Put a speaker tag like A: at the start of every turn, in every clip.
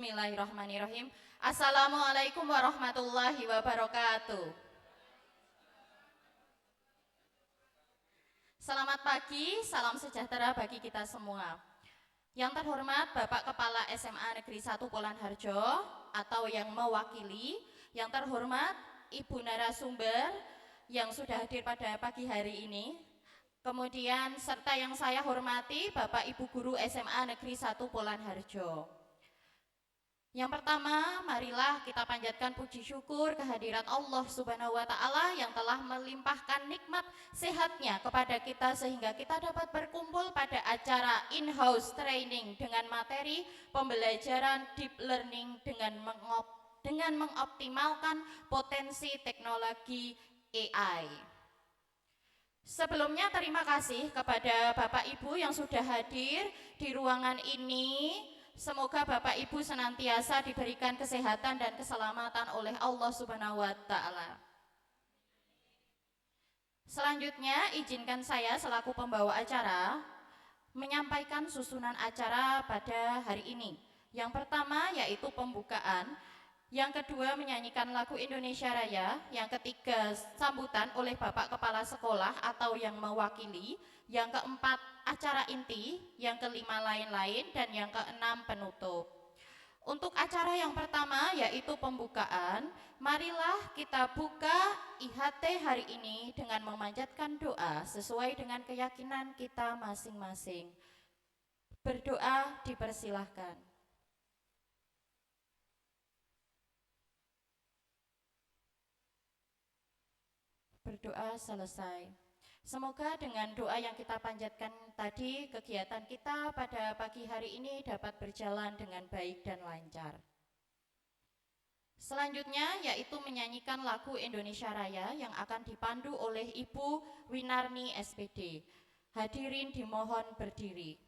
A: Bismillahirrahmanirrahim. Assalamualaikum warahmatullahi wabarakatuh. Selamat pagi, salam sejahtera bagi kita semua. Yang terhormat Bapak Kepala SMA Negeri 1 Polan Harjo atau yang mewakili, yang terhormat Ibu narasumber yang sudah hadir pada pagi hari ini. Kemudian serta yang saya hormati Bapak Ibu Guru SMA Negeri 1 Polan Harjo. Yang pertama, marilah kita panjatkan puji syukur kehadirat Allah Subhanahu wa Ta'ala yang telah melimpahkan nikmat sehatnya kepada kita sehingga kita dapat berkumpul pada acara in-house training dengan materi pembelajaran deep learning dengan mengoptimalkan potensi teknologi AI. Sebelumnya terima kasih kepada Bapak Ibu yang sudah hadir di ruangan ini. Semoga Bapak Ibu senantiasa diberikan kesehatan dan keselamatan oleh Allah Subhanahu wa Ta'ala. Selanjutnya, izinkan saya selaku pembawa acara menyampaikan susunan acara pada hari ini. Yang pertama yaitu pembukaan, yang kedua menyanyikan lagu Indonesia Raya, yang ketiga sambutan oleh Bapak Kepala Sekolah atau yang mewakili, yang keempat acara inti, yang kelima lain-lain, dan yang keenam penutup. Untuk acara yang pertama yaitu pembukaan, marilah kita buka IHT hari ini dengan memanjatkan doa sesuai dengan keyakinan kita masing-masing. Berdoa dipersilahkan. Berdoa selesai. Semoga dengan doa yang kita panjatkan tadi, kegiatan kita pada pagi hari ini dapat berjalan dengan baik dan lancar. Selanjutnya yaitu menyanyikan lagu Indonesia Raya yang akan dipandu oleh Ibu Winarni SPD. Hadirin dimohon berdiri.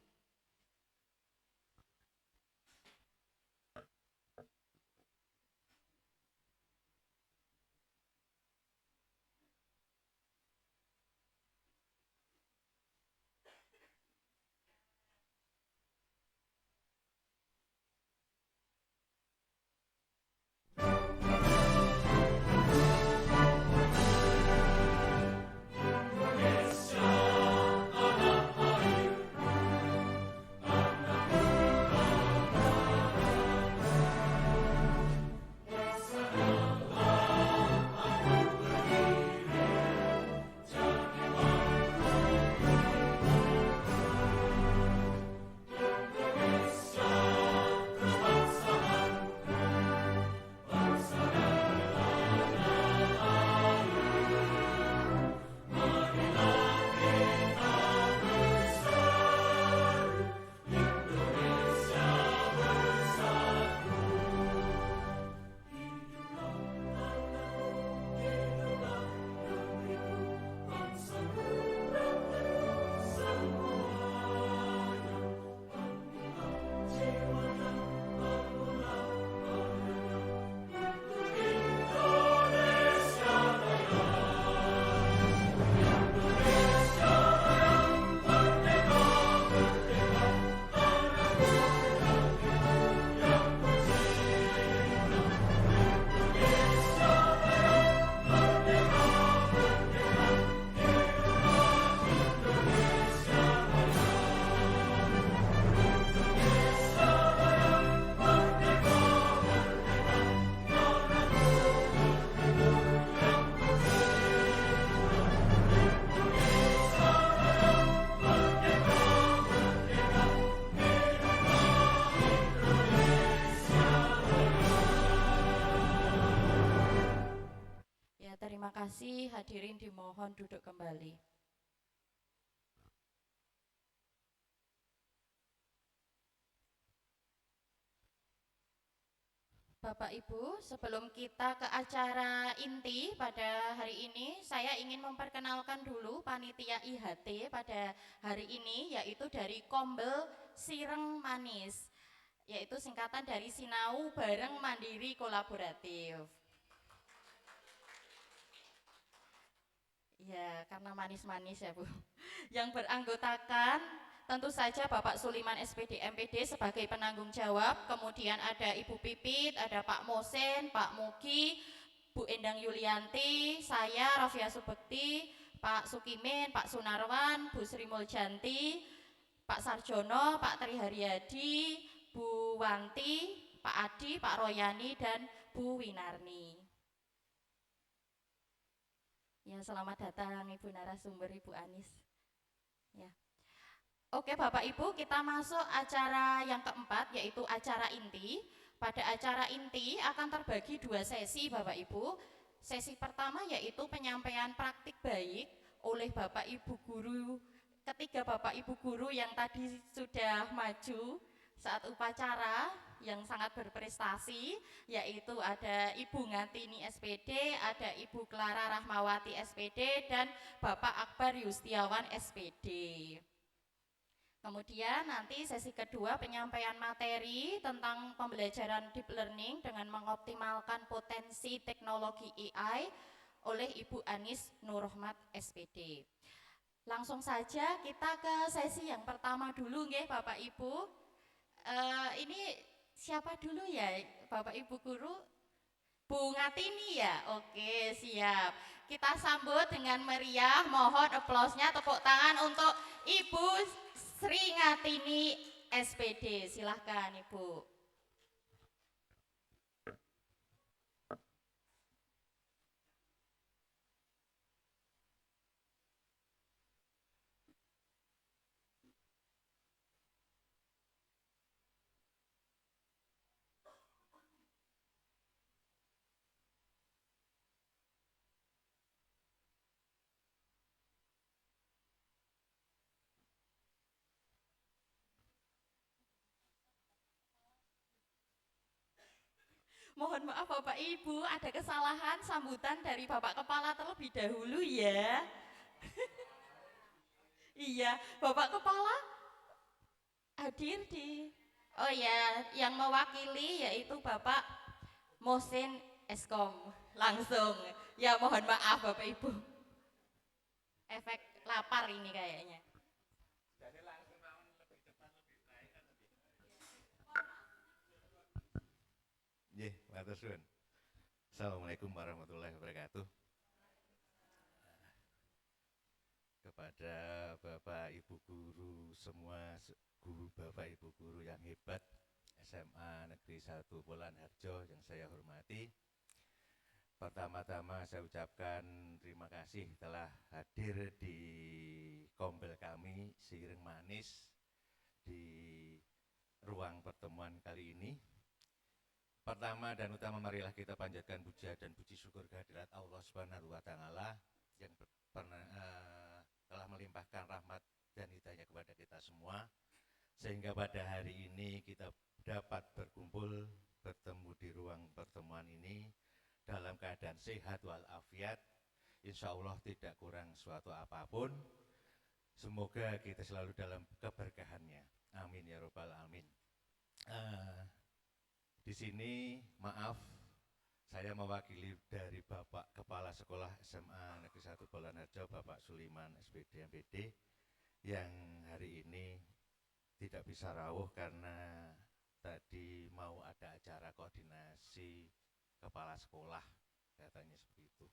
A: Terima kasih, hadirin dimohon duduk kembali. Bapak Ibu, sebelum kita ke acara inti pada hari ini, saya ingin memperkenalkan dulu panitia IHT pada hari ini, yaitu dari Kombel Sireng Manis, yaitu singkatan dari Sinau Bareng Mandiri Kolaboratif. Ya, karena manis-manis ya Bu. Yang beranggotakan Tentu saja Bapak Suliman SPD MPD sebagai penanggung jawab, kemudian ada Ibu Pipit, ada Pak Mosen, Pak Mugi, Bu Endang Yulianti, saya Rafia Subekti, Pak Sukimin, Pak Sunarwan, Bu Sri Muljanti, Pak Sarjono, Pak Tri Haryadi, Bu Wanti, Pak Adi, Pak Royani, dan Bu Winarni. Ya, selamat datang Ibu narasumber, Ibu Anis. Ya. Oke Bapak Ibu, kita masuk acara yang keempat, yaitu acara inti. Pada acara inti akan terbagi 2 sesi Bapak Ibu. Sesi pertama yaitu penyampaian praktik baik oleh Bapak Ibu Guru, ketiga Bapak Ibu Guru yang tadi sudah maju saat upacara yang sangat berprestasi, yaitu ada Ibu Ngatini SPD, ada Ibu Clara Rahmawati SPD, dan Bapak Akbar Yustiawan SPD. Kemudian nanti sesi kedua penyampaian materi tentang pembelajaran deep learning dengan mengoptimalkan potensi teknologi AI oleh Ibu Anis Nurrohmat SPD. Langsung saja kita ke sesi yang pertama dulu nggih Bapak Ibu. Ini siapa dulu ya Bapak Ibu Guru? Bu Ngatini ya? Oke siap. Kita sambut dengan meriah, mohon aplausnya, tepuk tangan untuk Ibu Sri Ngatini SPD, silahkan Ibu. Mohon maaf Bapak Ibu, ada kesalahan sambutan dari Bapak Kepala terlebih dahulu ya. Iya, Bapak Kepala hadir di... Oh ya, yang mewakili yaitu Bapak Mosin Eskom. Langsung, ya mohon maaf Bapak Ibu. Efek lapar ini kayaknya.
B: Nggih, matur suwun. Assalamualaikum warahmatullahi wabarakatuh. Kepada Bapak Ibu guru semua, guru Bapak Ibu guru yang hebat SMA Negeri 1 Polan Harjo yang saya hormati. Pertama-tama saya ucapkan terima kasih telah hadir di kombel kami Seiring Manis di ruang pertemuan kali ini. Pertama dan utama marilah kita panjatkan puja dan puji syukur kehadirat Allah Subhanahu wa taala yang telah melimpahkan rahmat dan hidayah kepada kita semua sehingga pada hari ini kita dapat berkumpul bertemu di ruang pertemuan ini dalam keadaan sehat walafiat. Insya Allah tidak kurang suatu apapun. Semoga kita selalu dalam keberkahannya. Amin ya robbal alamin. Di sini maaf saya mewakili dari Bapak Kepala Sekolah SMA Negeri 1 Polan Harjo Bapak Suliman SPD MPD yang hari ini tidak bisa rawuh karena tadi mau ada acara koordinasi kepala sekolah katanya seperti itu.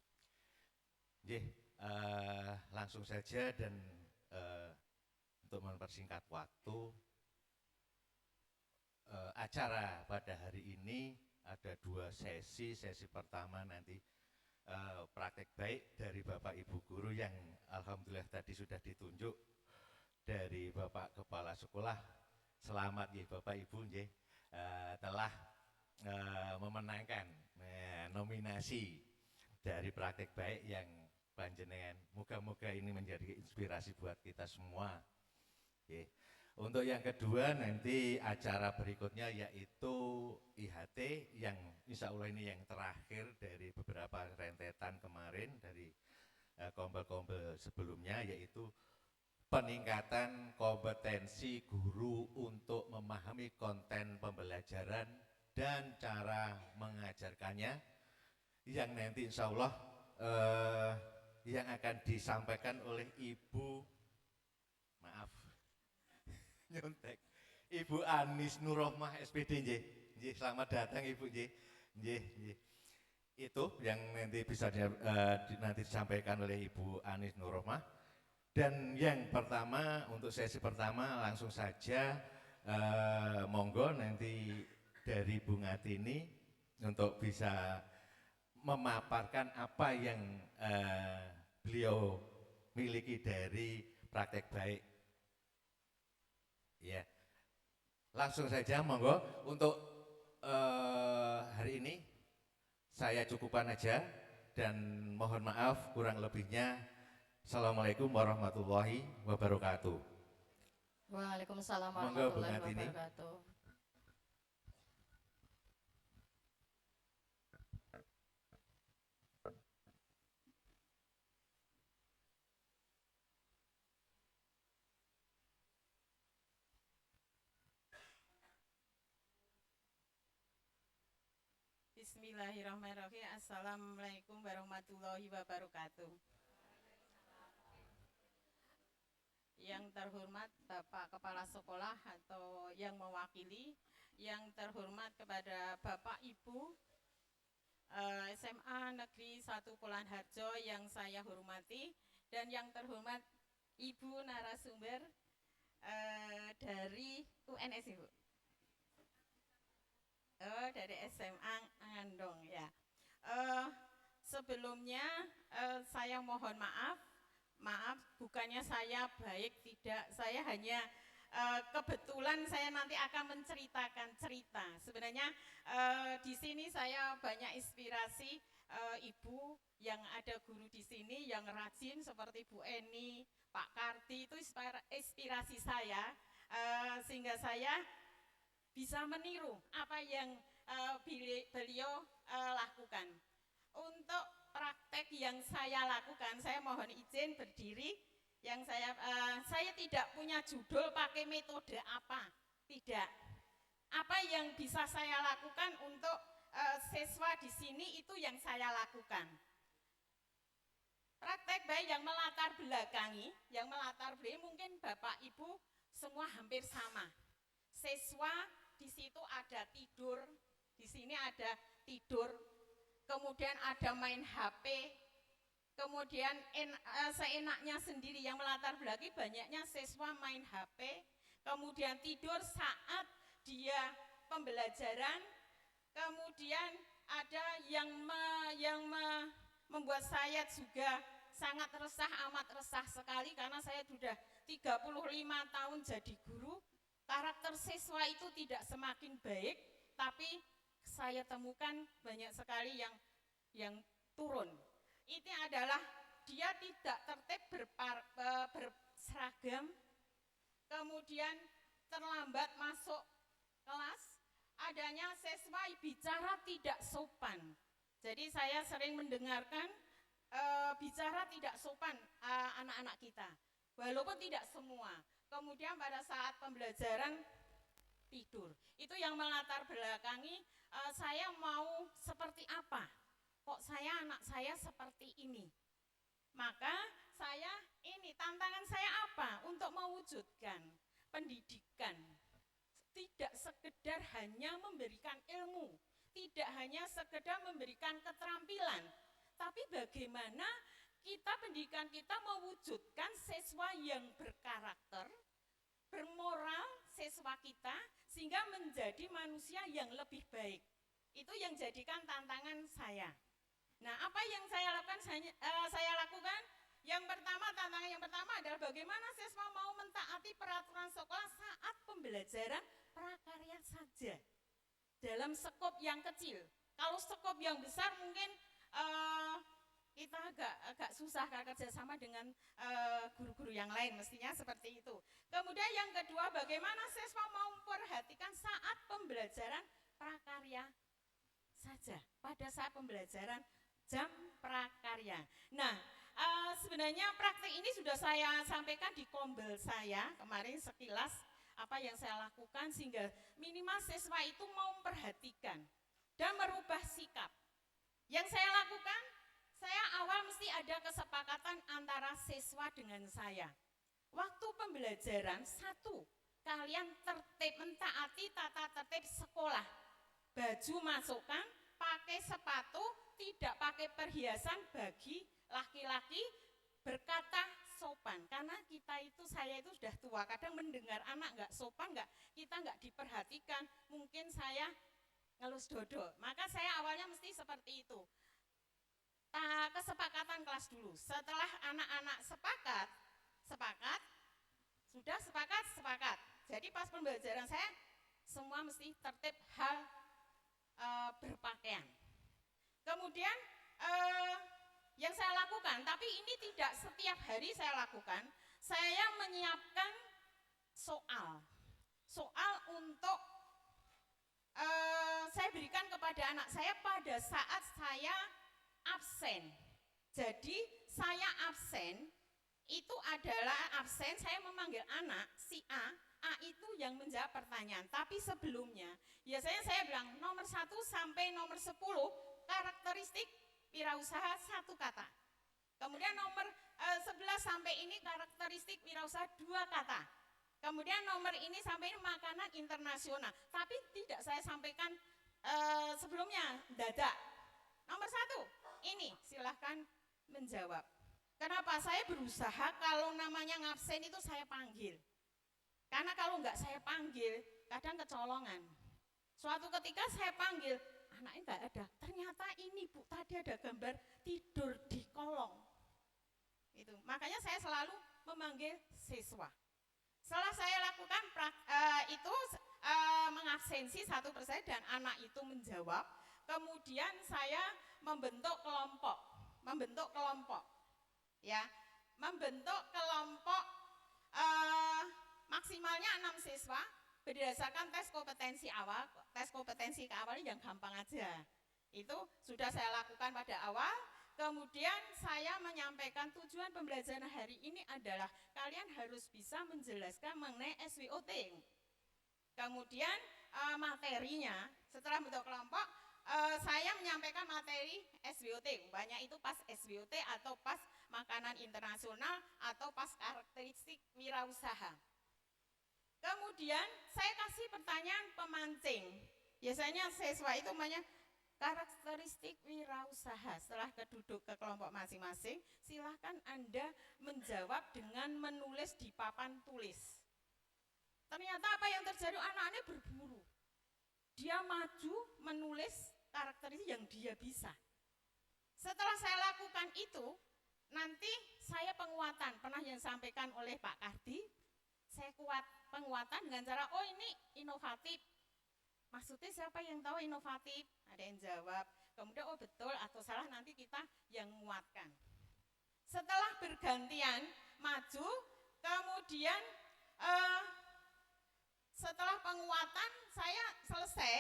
B: Langsung saja dan untuk mempersingkat waktu, acara pada hari ini ada 2 sesi. Sesi pertama nanti praktek baik dari Bapak Ibu Guru yang alhamdulillah tadi sudah ditunjuk dari Bapak Kepala Sekolah. Selamat ya Bapak Ibu telah memenangkan nominasi dari praktek baik yang panjenengan. Moga-moga ini menjadi inspirasi buat kita semua. Untuk yang kedua nanti acara berikutnya yaitu IHT yang insya Allah ini yang terakhir dari beberapa rentetan kemarin dari kombel-kombel sebelumnya, yaitu peningkatan kompetensi guru untuk memahami konten pembelajaran dan cara mengajarkannya yang nanti insya Allah yang akan disampaikan oleh Ibu, maaf nyontek. Ibu Anis Nurrohmah SPD nggih. Nggih, selamat datang Ibu nggih. Nggih, nggih. Itu yang nanti bisa nanti disampaikan oleh Ibu Anis Nurrohmah. Dan yang pertama untuk sesi pertama langsung saja monggo nanti dari Bu Ngatini untuk bisa memaparkan apa yang beliau miliki dari praktek baik. Ya, langsung saja monggo untuk hari ini saya cukupkan aja dan mohon maaf kurang lebihnya. Assalamualaikum warahmatullahi wabarakatuh.
A: Waalaikumsalam
B: Monggo Bu
A: warahmatullahi
B: Ngatini.
A: wabarakatuh.
C: Bismillahirrahmanirrahim. Assalamualaikum warahmatullahi wabarakatuh. Yang terhormat Bapak Kepala Sekolah atau yang mewakili, yang terhormat kepada Bapak Ibu SMA Negeri 1 Polan Harjo yang saya hormati, dan yang terhormat Ibu narasumber dari UNS Ibu. Dari SMA Ngandong ya. Sebelumnya saya mohon maaf bukannya saya baik, tidak, saya hanya kebetulan saya nanti akan menceritakan cerita. Sebenarnya di sini saya banyak inspirasi ibu yang ada guru di sini yang rajin seperti Bu Eni, Pak Karti, itu inspirasi saya sehingga saya bisa meniru apa yang beliau lakukan. Untuk praktek yang saya lakukan, saya mohon izin berdiri. Yang saya tidak punya judul pakai metode apa, tidak. Apa yang bisa saya lakukan untuk siswa di sini itu yang saya lakukan. Praktek baik yang melatar belakangi, mungkin Bapak Ibu semua hampir sama. Siswa di situ ada tidur, di sini ada tidur, kemudian ada main HP, kemudian seenaknya sendiri yang melatar belakangi banyaknya siswa main HP, kemudian tidur saat dia pembelajaran, kemudian ada yang membuat saya juga sangat resah, amat resah sekali karena saya sudah 35 tahun jadi guru. Karakter siswa itu tidak semakin baik, tapi saya temukan banyak sekali yang turun. Ini adalah dia tidak tertib berseragam, kemudian terlambat masuk kelas, adanya siswa bicara tidak sopan. Jadi saya sering mendengarkan bicara tidak sopan anak-anak kita, walaupun tidak semua. Kemudian pada saat pembelajaran tidur, itu yang melatar belakangi saya mau seperti apa, kok anak saya seperti ini. Maka tantangan saya apa untuk mewujudkan pendidikan, tidak sekedar hanya memberikan ilmu, tidak hanya sekedar memberikan keterampilan, tapi bagaimana pendidikan kita mewujudkan siswa yang berkarakter, bermoral siswa kita, sehingga menjadi manusia yang lebih baik. Itu yang jadikan tantangan saya. Nah, apa yang saya lakukan? Saya lakukan tantangan yang pertama adalah bagaimana siswa mau mentaati peraturan sekolah saat pembelajaran prakarya saja dalam skop yang kecil. Kalau skop yang besar mungkin kita agak susah kerjasama dengan guru-guru yang lain, mestinya seperti itu. Kemudian yang kedua, bagaimana siswa mau memperhatikan saat pembelajaran prakarya saja, pada saat pembelajaran jam prakarya. Nah, sebenarnya praktik ini sudah saya sampaikan di kombel saya kemarin sekilas apa yang saya lakukan sehingga minimal siswa itu mau memperhatikan dan merubah sikap. Yang saya lakukan, saya awal mesti ada kesepakatan antara siswa dengan saya. Waktu pembelajaran kalian tertib, mentaati tata tertib sekolah. Baju masukkan, pakai sepatu, tidak pakai perhiasan bagi laki-laki, berkata sopan. Karena saya itu sudah tua, kadang mendengar anak nggak sopan, kita nggak diperhatikan, mungkin saya ngelus dodol. Maka saya awalnya mesti seperti itu. Kesepakatan kelas dulu. Setelah anak-anak sepakat, sudah sepakat. Jadi pas pembelajaran saya semua mesti tertib hal berpakaian. Kemudian yang saya lakukan, tapi ini tidak setiap hari saya lakukan, saya menyiapkan soal untuk saya berikan kepada anak saya pada saat saya absen. Jadi saya absen itu adalah absen, saya memanggil anak si A itu yang menjawab pertanyaan. Tapi sebelumnya biasanya saya bilang nomor 1 sampai nomor 10 karakteristik wirausaha 1 kata. Kemudian nomor 11 sampai ini karakteristik wirausaha 2 kata. Kemudian nomor ini sampai ini makanan internasional. Tapi tidak saya sampaikan sebelumnya, dadak. Nomor 1, ini silahkan menjawab. Kenapa? Saya berusaha kalau namanya ngabsen itu saya panggil. Karena kalau enggak saya panggil, kadang kecolongan. Suatu ketika saya panggil, anaknya enggak ada. Ternyata ini Bu, tadi ada gambar tidur di kolong. Itu. Makanya saya selalu memanggil siswa. Setelah saya lakukan mengabsensi 1% dan anak itu menjawab, kemudian saya membentuk kelompok. Ya, membentuk kelompok maksimalnya 6 siswa berdasarkan tes kompetensi awal. Tes kompetensi awalnya yang gampang aja. Itu sudah saya lakukan pada awal. Kemudian saya menyampaikan tujuan pembelajaran hari ini adalah kalian harus bisa menjelaskan mengenai SWOT. Kemudian materinya, setelah bentuk kelompok, saya menyampaikan materi SWOT. Banyak itu pas SWOT atau pas makanan internasional atau pas karakteristik wirausaha. Kemudian saya kasih pertanyaan pemancing. Biasanya siswa itu banyak karakteristik wirausaha. Setelah duduk ke kelompok masing-masing, silahkan Anda menjawab dengan menulis di papan tulis. Ternyata apa yang terjadi, anak-anaknya berburu. Dia maju menulis karakteristik yang dia bisa. Setelah saya lakukan itu, nanti saya penguatan. Pernah yang disampaikan oleh Pak Kardi, saya penguatan dengan cara, oh ini inovatif. Maksudnya siapa yang tahu inovatif? Ada yang jawab. Kemudian oh betul atau salah nanti kita yang menguatkan. Setelah bergantian maju, kemudian setelah penguatan saya selesai,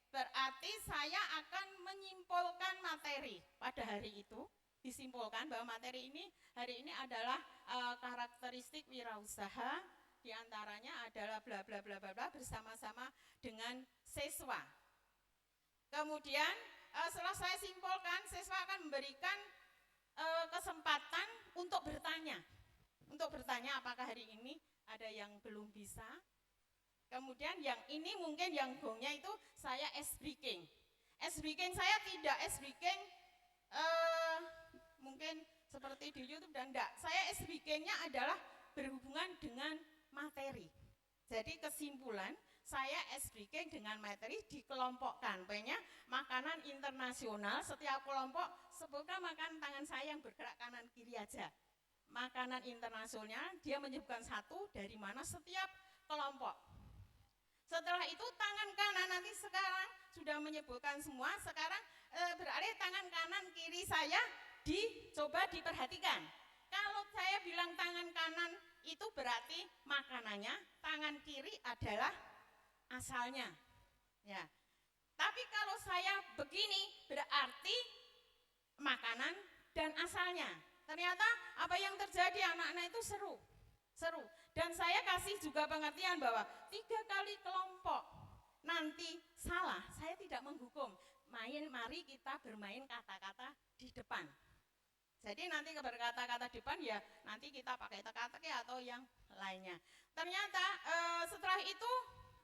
C: berarti saya akan menyimpulkan materi pada hari itu. Disimpulkan bahwa materi ini hari ini adalah karakteristik wirausaha, diantaranya adalah bla bla bla bla bla bersama-sama dengan siswa. Kemudian setelah saya simpulkan, siswa akan memberikan kesempatan untuk bertanya. Untuk bertanya apakah hari ini ada yang belum bisa. Kemudian yang ini mungkin yang gongnya itu saya S-breaking. S-breaking saya tidak S-breaking mungkin seperti di YouTube dan enggak. Saya S-breakingnya adalah berhubungan dengan materi. Jadi kesimpulan saya S-breaking dengan materi dikelompokkan. Pokoknya makanan internasional, setiap kelompok sebutkan makan tangan saya yang bergerak kanan kiri aja. Makanan internasionalnya dia menyebutkan satu dari mana setiap kelompok. Setelah itu tangan kanan nanti sekarang sudah menyebutkan semua, sekarang beralih tangan kanan kiri saya dicoba diperhatikan. Kalau saya bilang tangan kanan itu berarti makanannya, tangan kiri adalah asalnya. Ya. Tapi kalau saya begini berarti makanan dan asalnya. Ternyata apa yang terjadi, anak-anak itu seru. Dan saya kasih juga pengertian bahwa 3 kali kelompok nanti salah, saya tidak menghukum. Mari kita bermain kata-kata di depan. Jadi nanti berkata-kata depan ya nanti kita pakai teka-teki atau yang lainnya. Ternyata setelah itu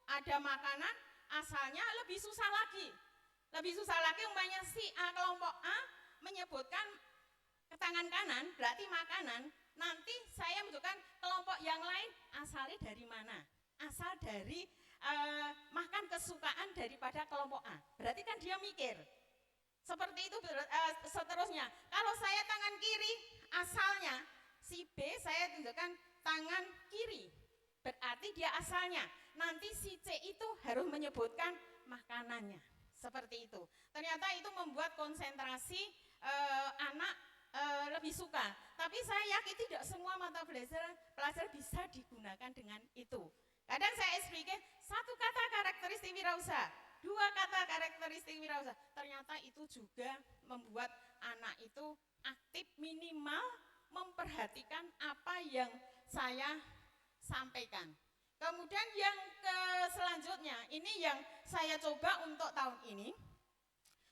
C: ada makanan asalnya lebih susah lagi. Lebih susah lagi umpamanya si A, kelompok A menyebutkan ke tangan kanan berarti makanan. Nanti saya menunjukkan kelompok yang lain asalnya dari mana? Asal dari makan kesukaan daripada kelompok A. Berarti kan dia mikir. Seperti itu seterusnya. Kalau saya tangan kiri asalnya si B saya tunjukkan tangan kiri. Berarti dia asalnya. Nanti si C itu harus menyebutkan makanannya. Seperti itu. Ternyata itu membuat konsentrasi anak lebih suka. Tapi saya yakin tidak semua mata pelajar bisa digunakan dengan itu. Kadang saya explain satu kata karakteristik wirausaha, dua kata karakteristik wirausaha. Ternyata itu juga membuat anak itu aktif, minimal memperhatikan apa yang saya sampaikan. Kemudian yang selanjutnya, ini yang saya coba untuk tahun ini,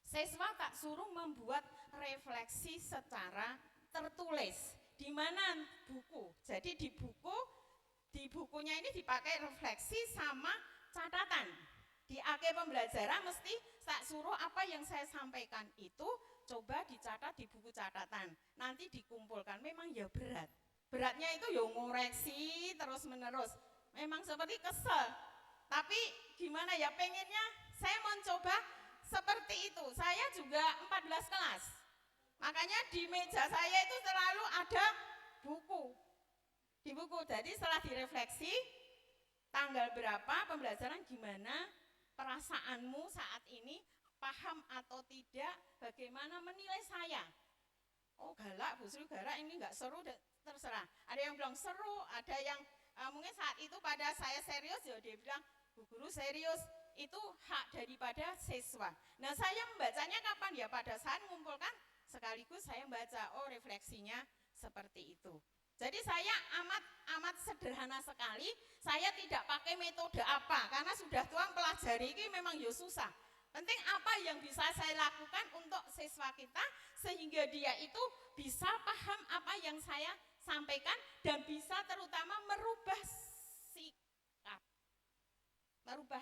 C: siswa tak suruh membuat refleksi secara tertulis. Di mana buku? Jadi di bukunya ini dipakai refleksi sama catatan. Di akhir pembelajaran mesti tak suruh apa yang saya sampaikan itu coba dicatat di buku catatan. Nanti dikumpulkan. Memang ya berat. Beratnya itu ya ngoreksi terus menerus. Memang seperti kesel. Tapi gimana ya, pengennya saya mencoba seperti itu. Saya juga 14 kelas. Makanya di meja saya itu selalu ada buku. Di buku, jadi setelah direfleksi, tanggal berapa pembelajaran gimana, perasaanmu saat ini, paham atau tidak, bagaimana menilai saya. Oh galak, Bu Sri galak, ini enggak seru, terserah. Ada yang bilang seru, ada yang mungkin saat itu pada saya serius, ya dia bilang, Bu Guru serius, itu hak daripada siswa. Nah saya membacanya kapan? Ya pada saat mengumpulkan, sekaligus saya membaca, oh refleksinya seperti itu. Jadi saya amat sederhana sekali, saya tidak pakai metode apa, karena sudah tuang pelajari ini memang ya susah. Penting apa yang bisa saya lakukan untuk siswa kita, sehingga dia itu bisa paham apa yang saya sampaikan, dan bisa terutama merubah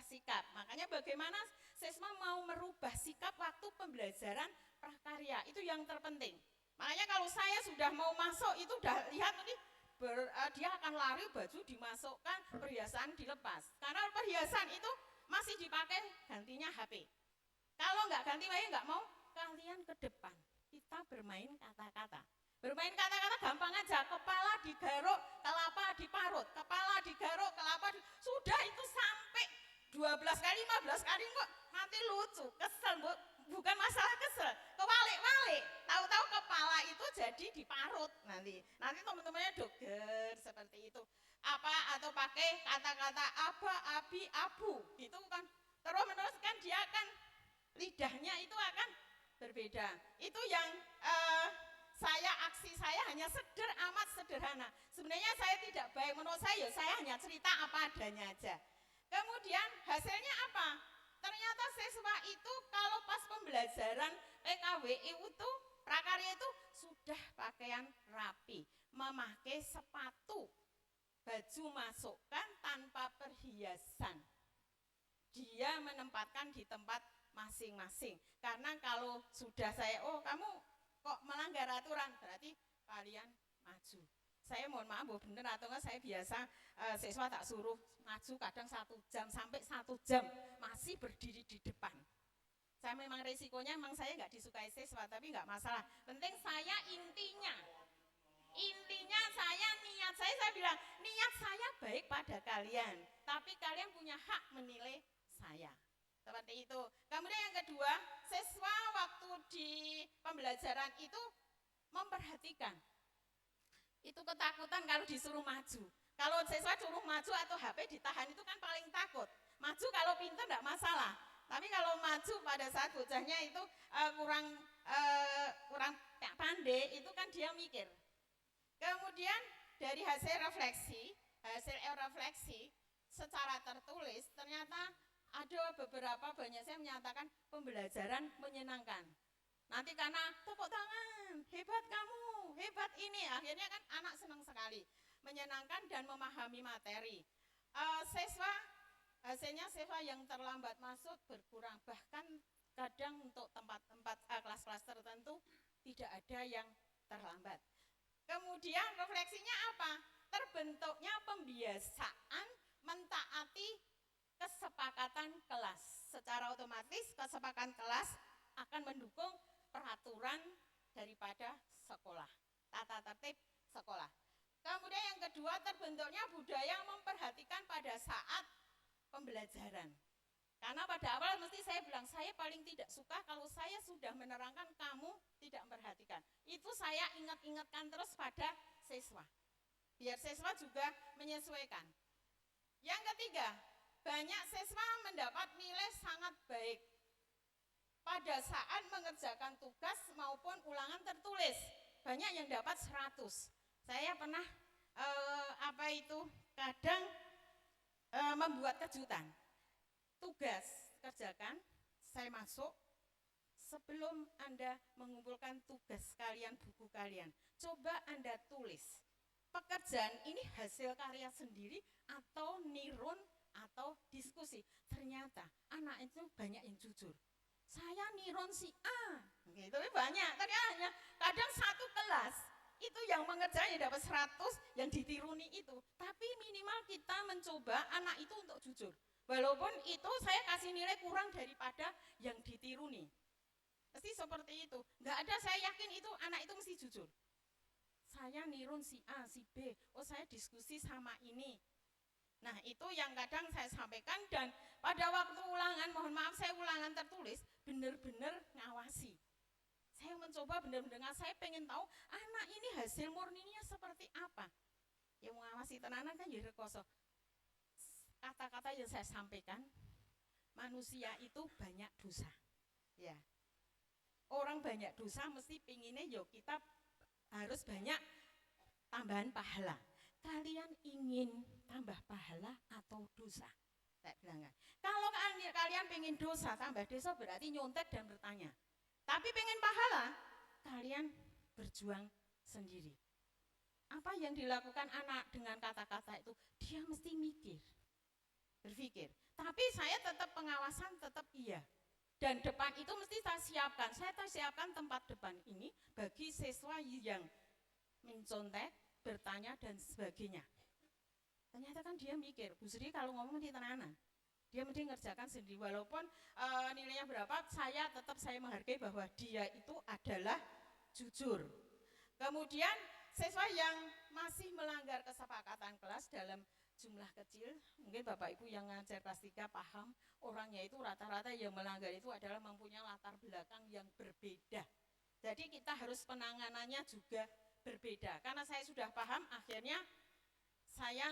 C: sikap. Makanya bagaimana siswa mau merubah sikap waktu pembelajaran prakarya, itu yang terpenting. Makanya kalau saya sudah mau masuk itu udah lihat nih dia akan lari, baju dimasukkan, perhiasan dilepas. Karena perhiasan itu masih dipakai, gantinya HP. Kalau nggak ganti lagi nggak mau, kalian ke depan. Kita bermain kata-kata. Bermain kata-kata gampang aja, kepala digaruk, kelapa diparut, kepala digaruk, kelapa sudah itu sampai 12 kali, 15 kali kok nanti lucu, kesel, bukan masalah kesel, kewalik-walik, tahu-tahu kepala itu jadi diparut nanti teman-temannya doger seperti itu, apa atau pakai kata-kata apa, abi, abu, itu kan terus menerus kan dia akan lidahnya itu akan berbeda. Itu yang aksi saya hanya amat sederhana. Sebenarnya saya tidak baik, menurut saya hanya cerita apa adanya aja. Kemudian hasilnya apa? Ternyata siswa itu kalau pas pembelajaran PKWI itu, prakarya itu sudah pakaian rapi, memakai sepatu, baju masukkan tanpa perhiasan. Dia menempatkan di tempat masing-masing. Karena kalau sudah saya, oh kamu kok melanggar aturan, berarti kalian maju. Saya mohon maaf, bener atau enggak, saya biasa siswa tak suruh maju kadang 1 jam sampai 1 jam masih berdiri di depan. Saya memang resikonya memang saya nggak disukai siswa, tapi nggak masalah. Penting saya intinya saya niat saya bilang niat saya baik pada kalian, tapi kalian punya hak menilai saya. Seperti itu. Kemudian yang kedua, siswa waktu di pembelajaran itu memperhatikan. Itu ketakutan kalau disuruh maju. Kalau siswa suruh maju atau HP ditahan itu kan paling takut. Maju kalau pintar enggak masalah. Tapi kalau maju pada saat bocahnya itu kurang pandai, itu kan dia mikir. Kemudian dari hasil refleksi secara tertulis ternyata ada beberapa banyak saya menyatakan pembelajaran menyenangkan. Nanti karena tepuk tangan, hebat kamu, hebat ini, akhirnya kan anak senang sekali. menyenangkan dan memahami materi. Hasilnya siswa yang terlambat masuk berkurang, bahkan kadang untuk tempat-tempat kelas-kelas tertentu tidak ada yang terlambat. Kemudian refleksinya apa? Terbentuknya pembiasaan mentaati kesepakatan kelas. Secara otomatis kesepakatan kelas akan mendukung peraturan daripada sekolah, tata tertib sekolah. Kemudian yang kedua, terbentuknya budaya memperhatikan pada saat pembelajaran. Karena pada awal mesti saya bilang, saya paling tidak suka kalau saya sudah menerangkan kamu tidak memperhatikan. Itu saya ingat-ingatkan terus pada siswa. Biar siswa juga menyesuaikan. Yang ketiga, banyak siswa mendapat nilai sangat baik pada saat mengerjakan tugas maupun ulangan tertulis. Banyak yang dapat 100. Saya pernah kadang membuat kejutan. Tugas kerjakan, saya masuk sebelum Anda mengumpulkan tugas kalian, buku kalian. Coba Anda tulis. Pekerjaan ini hasil karya sendiri atau nirun atau diskusi. Ternyata anak itu banyak yang jujur. Saya nirun si A, gitu banyak. Ternyata kadang satu kelas itu yang mengerjakan dapat 100, yang ditiruni itu. Tapi minimal kita mencoba anak itu untuk jujur. Walaupun itu saya kasih nilai kurang daripada yang ditiruni. Mesti seperti itu. Enggak ada, saya yakin itu anak itu mesti jujur. Saya nirun si A, si B. Oh, saya diskusi sama ini. Nah, itu yang kadang saya sampaikan, dan pada waktu ulangan, mohon maaf saya ulangan tertulis, benar-benar ngawasi. Saya mencoba benar-benar, saya pengen tahu anak ini hasil murninya seperti apa. Yang mengawasi tenanan kan ya rekoso. Kata-kata yang saya sampaikan, manusia itu banyak dosa. Ya. Orang banyak dosa mesti pinginnya yo kita harus banyak tambahan pahala. Kalian ingin tambah pahala atau dosa? Saya bilang, kalau kalian pengen dosa, tambah dosa berarti nyontek dan bertanya. Tapi pengen pahala, kalian berjuang sendiri. Apa yang dilakukan anak dengan kata-kata itu? Dia mesti berpikir. Tapi saya tetap pengawasan, tetap iya. Dan depan itu mesti saya siapkan. Saya siapkan tempat depan ini bagi siswa yang mencontek, bertanya dan sebagainya. Ternyata kan dia mikir, Bu Sri kalau ngomong di tenanan, dia mesti ngerjakan sendiri. Walaupun nilainya berapa, saya menghargai bahwa dia itu adalah jujur. Kemudian siswa yang masih melanggar kesepakatan kelas dalam jumlah kecil, mungkin Bapak Ibu yang ngajar kelas 3 paham, orangnya itu rata-rata yang melanggar itu adalah mempunyai latar belakang yang berbeda. Jadi kita harus penanganannya juga berbeda. Karena saya sudah paham, akhirnya saya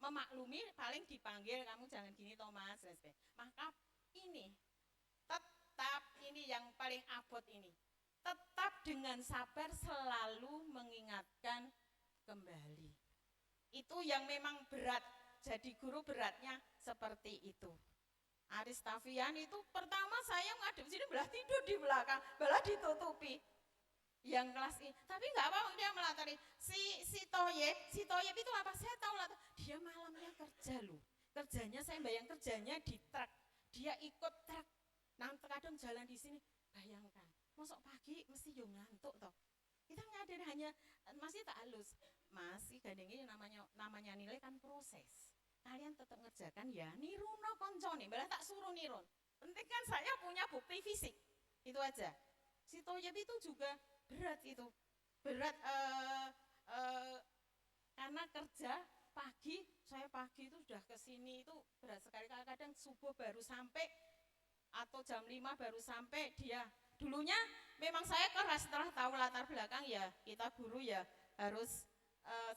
C: memaklumi, paling dipanggil, kamu jangan gini Thomas. Maka ini, tetap ini yang paling abot ini. Tetap dengan sabar selalu mengingatkan kembali. Itu yang memang berat, jadi guru beratnya seperti itu. Aristafian itu pertama saya ngadep sini belah tidur di belakang, belah ditutupi. Yang kelas ini, tapi nggak apa-apa dia melatari. Si Toyeb itu apa? Saya tahu lah, dia malamnya kerja loh. Kerjanya saya bayang kerjanya di truk, dia ikut truk. Nah kadang jalan di sini, bayangkan, masuk pagi mesti yo ngantuk toh. Kita ngadir hanya masih tak halus. Masih gandeng ini namanya nilai kan proses. Kalian tetap ngerjakan ya, niruno koncone, malah tak suruh nirun. Penting kan saya punya bukti fisik. Itu aja. Si Toyeb itu juga berat itu. Berat karena kerja pagi, saya pagi itu sudah ke sini itu berat sekali. Kadang subuh baru sampai atau jam 5 baru sampai dia. Dulunya memang saya keras, setelah tahu latar belakang ya kita guru ya harus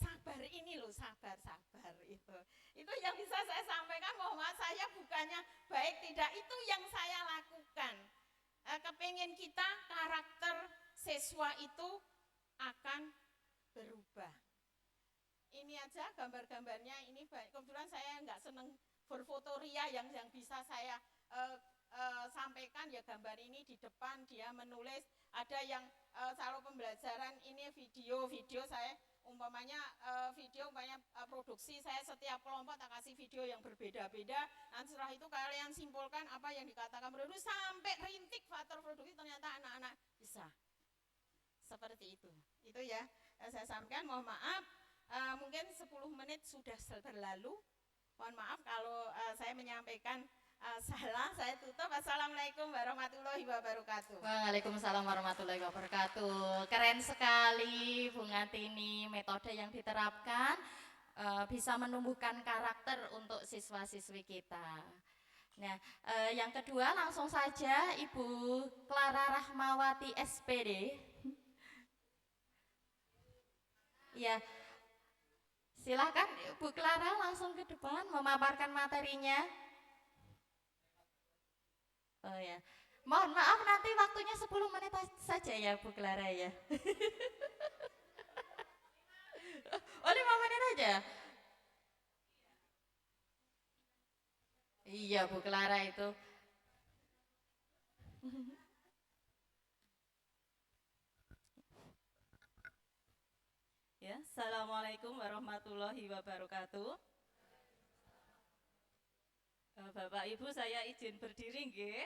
C: sabar ini loh, sabar itu. Itu yang bisa saya sampaikan, bahwa saya bukannya baik tidak, itu yang saya lakukan. Kepingin kita karakter siswa itu akan berubah. Ini aja gambar-gambarnya, ini kebetulan saya nggak seneng berfotoria yang bisa saya sampaikan ya. Gambar ini di depan dia menulis, ada yang selalu pembelajaran ini video saya umpamanya video, umpamanya produksi, saya setiap kelompok tak kasih video yang berbeda-beda. Nanti setelah itu kalian simpulkan apa yang dikatakan produksi sampai rintik faktor produksi, ternyata anak-anak bisa. Seperti itu. Itu ya, saya sampaikan. Mohon maaf, mungkin 10 menit sudah berlalu. Mohon maaf kalau saya menyampaikan salah. Saya tutup. Assalamualaikum warahmatullahi wabarakatuh.
A: Waalaikumsalam warahmatullahi wabarakatuh. Keren sekali Bu Ngatini, metode yang diterapkan bisa menumbuhkan karakter untuk siswa-siswi kita. Nah, yang kedua langsung saja Ibu Clara Rahmawati SPD. Ya, silakan Bu Clara langsung ke depan memaparkan materinya. Oh ya, mohon maaf nanti waktunya 10 menit saja ya Bu Clara ya. Oh 5 menit aja? Iya Bu Clara itu.
D: Ya, Assalamualaikum warahmatullahi wabarakatuh. Bapak Ibu, saya izin berdiri nggih.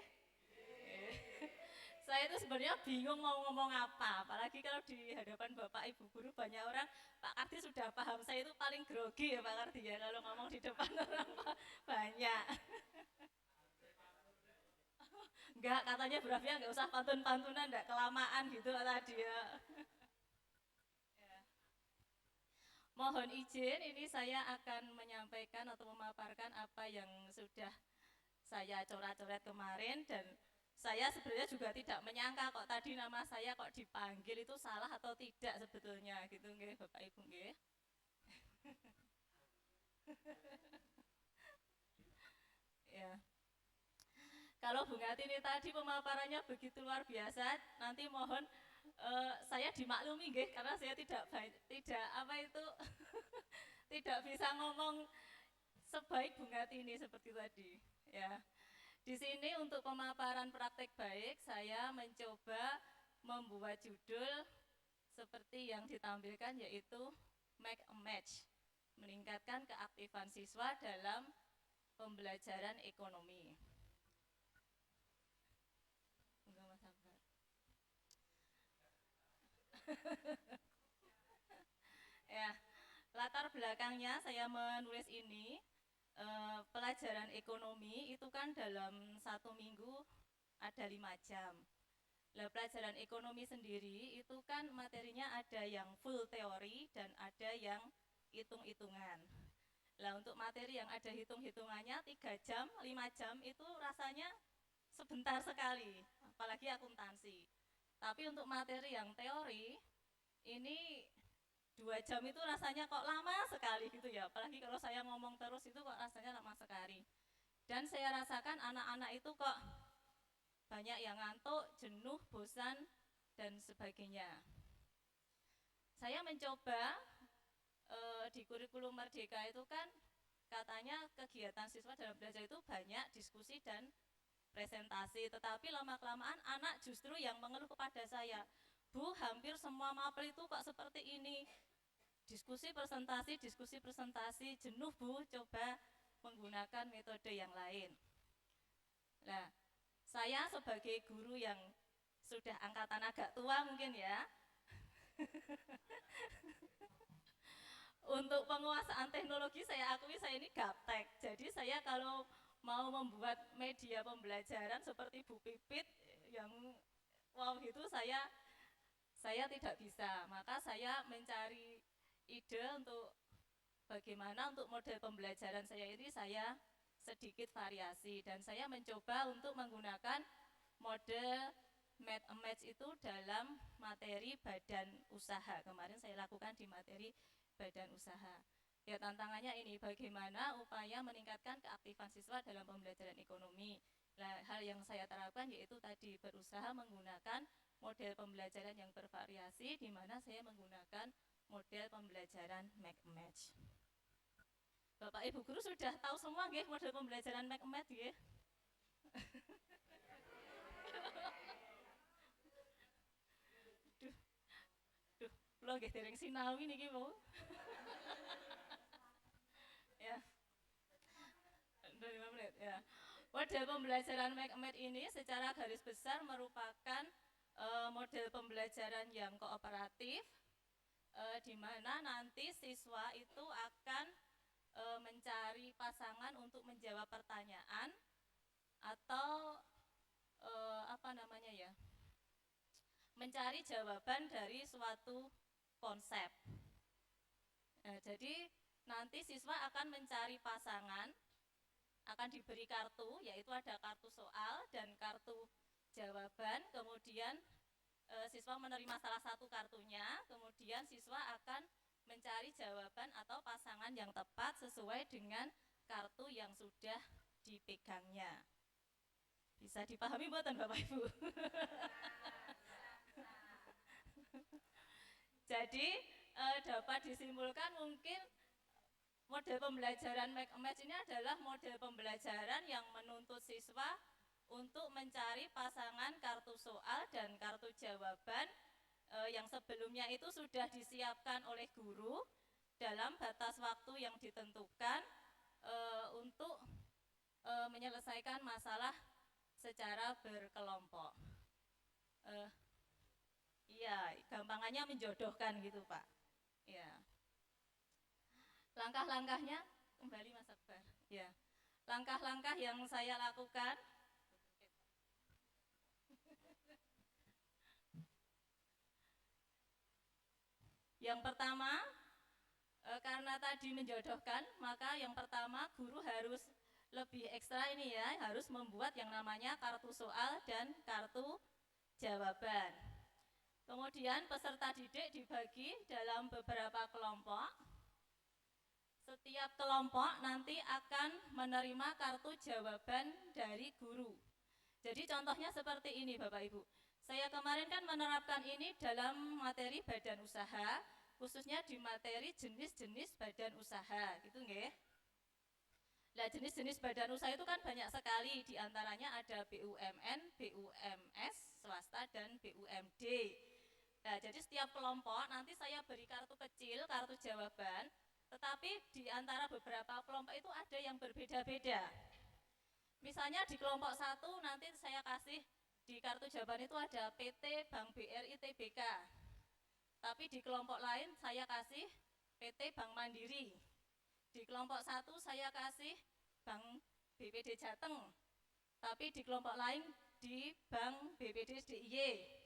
D: Saya itu sebenarnya bingung mau ngomong apa, apalagi kalau di hadapan Bapak Ibu guru banyak orang. Pak Kardi sudah paham, saya itu paling grogi ya Pak Kardi ya kalau ngomong di depan orang banyak. Enggak, katanya Bu Rafia enggak usah pantun-pantunan, enggak kelamaan gitu tadi ya. Mohon izin, ini saya akan menyampaikan atau memaparkan apa yang sudah saya coret-coret kemarin, dan saya sebenarnya juga tidak menyangka kok tadi nama saya kok dipanggil itu salah atau tidak sebetulnya gitu nggih Bapak Ibu nggih. Ya. Kalau Bu Ngatini tadi pemaparannya begitu luar biasa, nanti mohon saya dimaklumi nggih karena saya tidak apa itu tidak bisa ngomong sebaik Bu Ngatini seperti tadi ya. Di sini untuk pemaparan praktek baik saya mencoba membuat judul seperti yang ditampilkan, yaitu make a match, meningkatkan keaktifan siswa dalam pembelajaran ekonomi. Ya, latar belakangnya saya menulis ini, pelajaran ekonomi itu kan dalam 1 minggu ada 5 jam. Nah, pelajaran ekonomi sendiri itu kan materinya ada yang full teori dan ada yang hitung-hitungan. Nah, untuk materi yang ada hitung-hitungannya 3 jam, 5 jam itu rasanya sebentar sekali, apalagi akuntansi. Tapi untuk materi yang teori ini 2 jam itu rasanya kok lama sekali gitu ya, apalagi kalau saya ngomong terus itu kok rasanya lama sekali. Dan saya rasakan anak-anak itu kok banyak yang ngantuk, jenuh, bosan, dan sebagainya. Saya mencoba di kurikulum Merdeka itu kan katanya kegiatan siswa dalam belajar itu banyak diskusi dan presentasi, tetapi lama-kelamaan anak justru yang mengeluh kepada saya, Bu, hampir semua mapel itu kok seperti ini, diskusi presentasi, jenuh Bu, coba menggunakan metode yang lain. Nah, saya sebagai guru yang sudah angkatan agak tua mungkin ya, untuk penguasaan teknologi saya akui saya ini gaptek. Jadi saya kalau mau membuat media pembelajaran seperti Bu Pipit yang wow gitu, saya tidak bisa. Maka saya mencari ide untuk bagaimana untuk model pembelajaran saya ini saya sedikit variasi, dan saya mencoba untuk menggunakan model Make a Match itu dalam materi badan usaha. Kemarin saya lakukan di materi badan usaha. Ya, tantangannya ini bagaimana upaya meningkatkan keaktifan siswa dalam pembelajaran ekonomi. Nah, hal yang saya terapkan yaitu tadi berusaha menggunakan model pembelajaran yang bervariasi, di mana saya menggunakan model pembelajaran Make a Match. Bapak Ibu guru sudah tahu semua nggih model pembelajaran Make a Match nggih? Kula nggih dereng sinau niki mau. Ya, 5 menit ya. Model pembelajaran Make ini secara garis besar merupakan model pembelajaran yang kooperatif, di mana nanti siswa itu akan mencari pasangan untuk menjawab pertanyaan atau mencari jawaban dari suatu konsep. Jadi nanti siswa akan mencari pasangan, akan diberi kartu, yaitu ada kartu soal dan kartu jawaban. Kemudian siswa menerima salah satu kartunya, kemudian siswa akan mencari jawaban atau pasangan yang tepat sesuai dengan kartu yang sudah dipegangnya. Bisa dipahami mboten Bapak Ibu? Jadi dapat disimpulkan mungkin model pembelajaran Make a Match ini adalah model pembelajaran yang menuntut siswa untuk mencari pasangan kartu soal dan kartu jawaban yang sebelumnya itu sudah disiapkan oleh guru dalam batas waktu yang ditentukan untuk menyelesaikan masalah secara berkelompok. Iya, gampangannya menjodohkan gitu Pak. Ya. Langkah-langkahnya kembali Mas Akbar. Ya. Langkah-langkah yang saya lakukan. Yang pertama, karena tadi menjodohkan, maka yang pertama guru harus lebih ekstra ini ya, harus membuat yang namanya kartu soal dan kartu jawaban. Kemudian peserta didik dibagi dalam beberapa kelompok. Setiap kelompok nanti akan menerima kartu jawaban dari guru. Jadi contohnya seperti ini Bapak Ibu. Saya kemarin kan menerapkan ini dalam materi badan usaha, khususnya di materi jenis-jenis badan usaha, gitu nggih. Nah, jenis-jenis badan usaha itu kan banyak sekali, diantaranya ada BUMN, BUMS, swasta, dan BUMD. Nah, jadi setiap kelompok nanti saya beri kartu kecil, kartu jawaban, tetapi di antara beberapa kelompok itu ada yang berbeda-beda. Misalnya di kelompok 1 nanti saya kasih di kartu jawaban itu ada PT, Bank BRI, TBK. Tapi di kelompok lain saya kasih PT, Bank Mandiri. Di kelompok 1 saya kasih Bank BPD Jateng. Tapi di kelompok lain di Bank BPD DIY.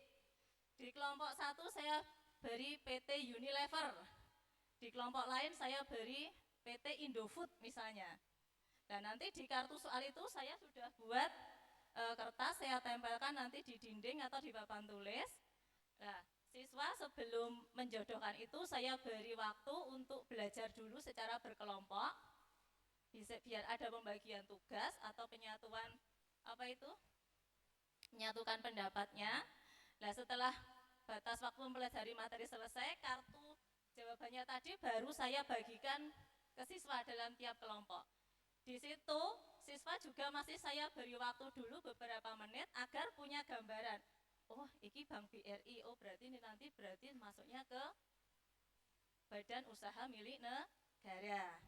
D: Di kelompok 1 saya beri PT Unilever. Di kelompok lain saya beri PT Indofood misalnya. Dan nanti di kartu soal itu saya sudah buat kertas, saya tempelkan nanti di dinding atau di papan tulis. Nah, siswa sebelum menjodohkan itu saya beri waktu untuk belajar dulu secara berkelompok, biar ada pembagian tugas atau penyatuan menyatukan pendapatnya. Nah, setelah batas waktu mempelajari materi selesai, kartu jawabannya tadi baru saya bagikan ke siswa dalam tiap kelompok. Di situ siswa juga masih saya beri waktu dulu beberapa menit agar punya gambaran. Oh, ini Bank BRI. Oh, berarti ini nanti masuknya ke badan usaha milik negara.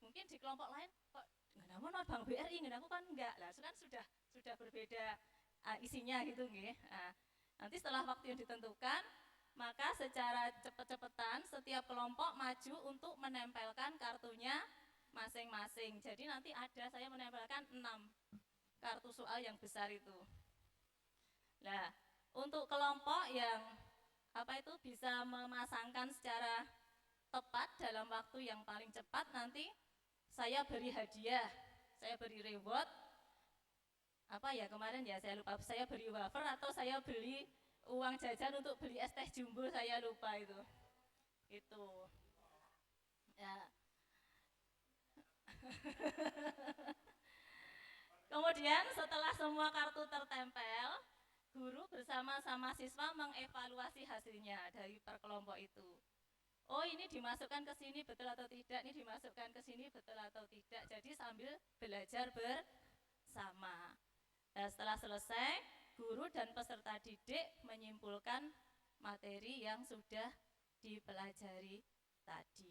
D: Mungkin di kelompok lain kok nggak Bank BRI, nggak kan enggak. Lah, kan sudah berbeda isinya gitu nggih. Nah, nanti setelah waktu yang ditentukan, maka secara cepet-cepetan setiap kelompok maju untuk menempelkan kartunya masing-masing. Jadi nanti saya menempelkan 6 kartu soal yang besar itu. Nah, untuk kelompok yang bisa memasangkan secara tepat dalam waktu yang paling cepat, nanti saya beri hadiah, saya beri reward. Kemarin ya saya lupa, saya beri wafer atau saya beli uang jajan untuk beli es teh jumbo, saya lupa itu. Itu. Ya. Kemudian setelah semua kartu tertempel, guru bersama-sama siswa mengevaluasi hasilnya dari per kelompok itu. Oh, ini dimasukkan ke sini betul atau tidak, ini dimasukkan ke sini betul atau tidak. Jadi sambil belajar bersama. Nah, setelah selesai, guru dan peserta didik menyimpulkan materi yang sudah dipelajari tadi.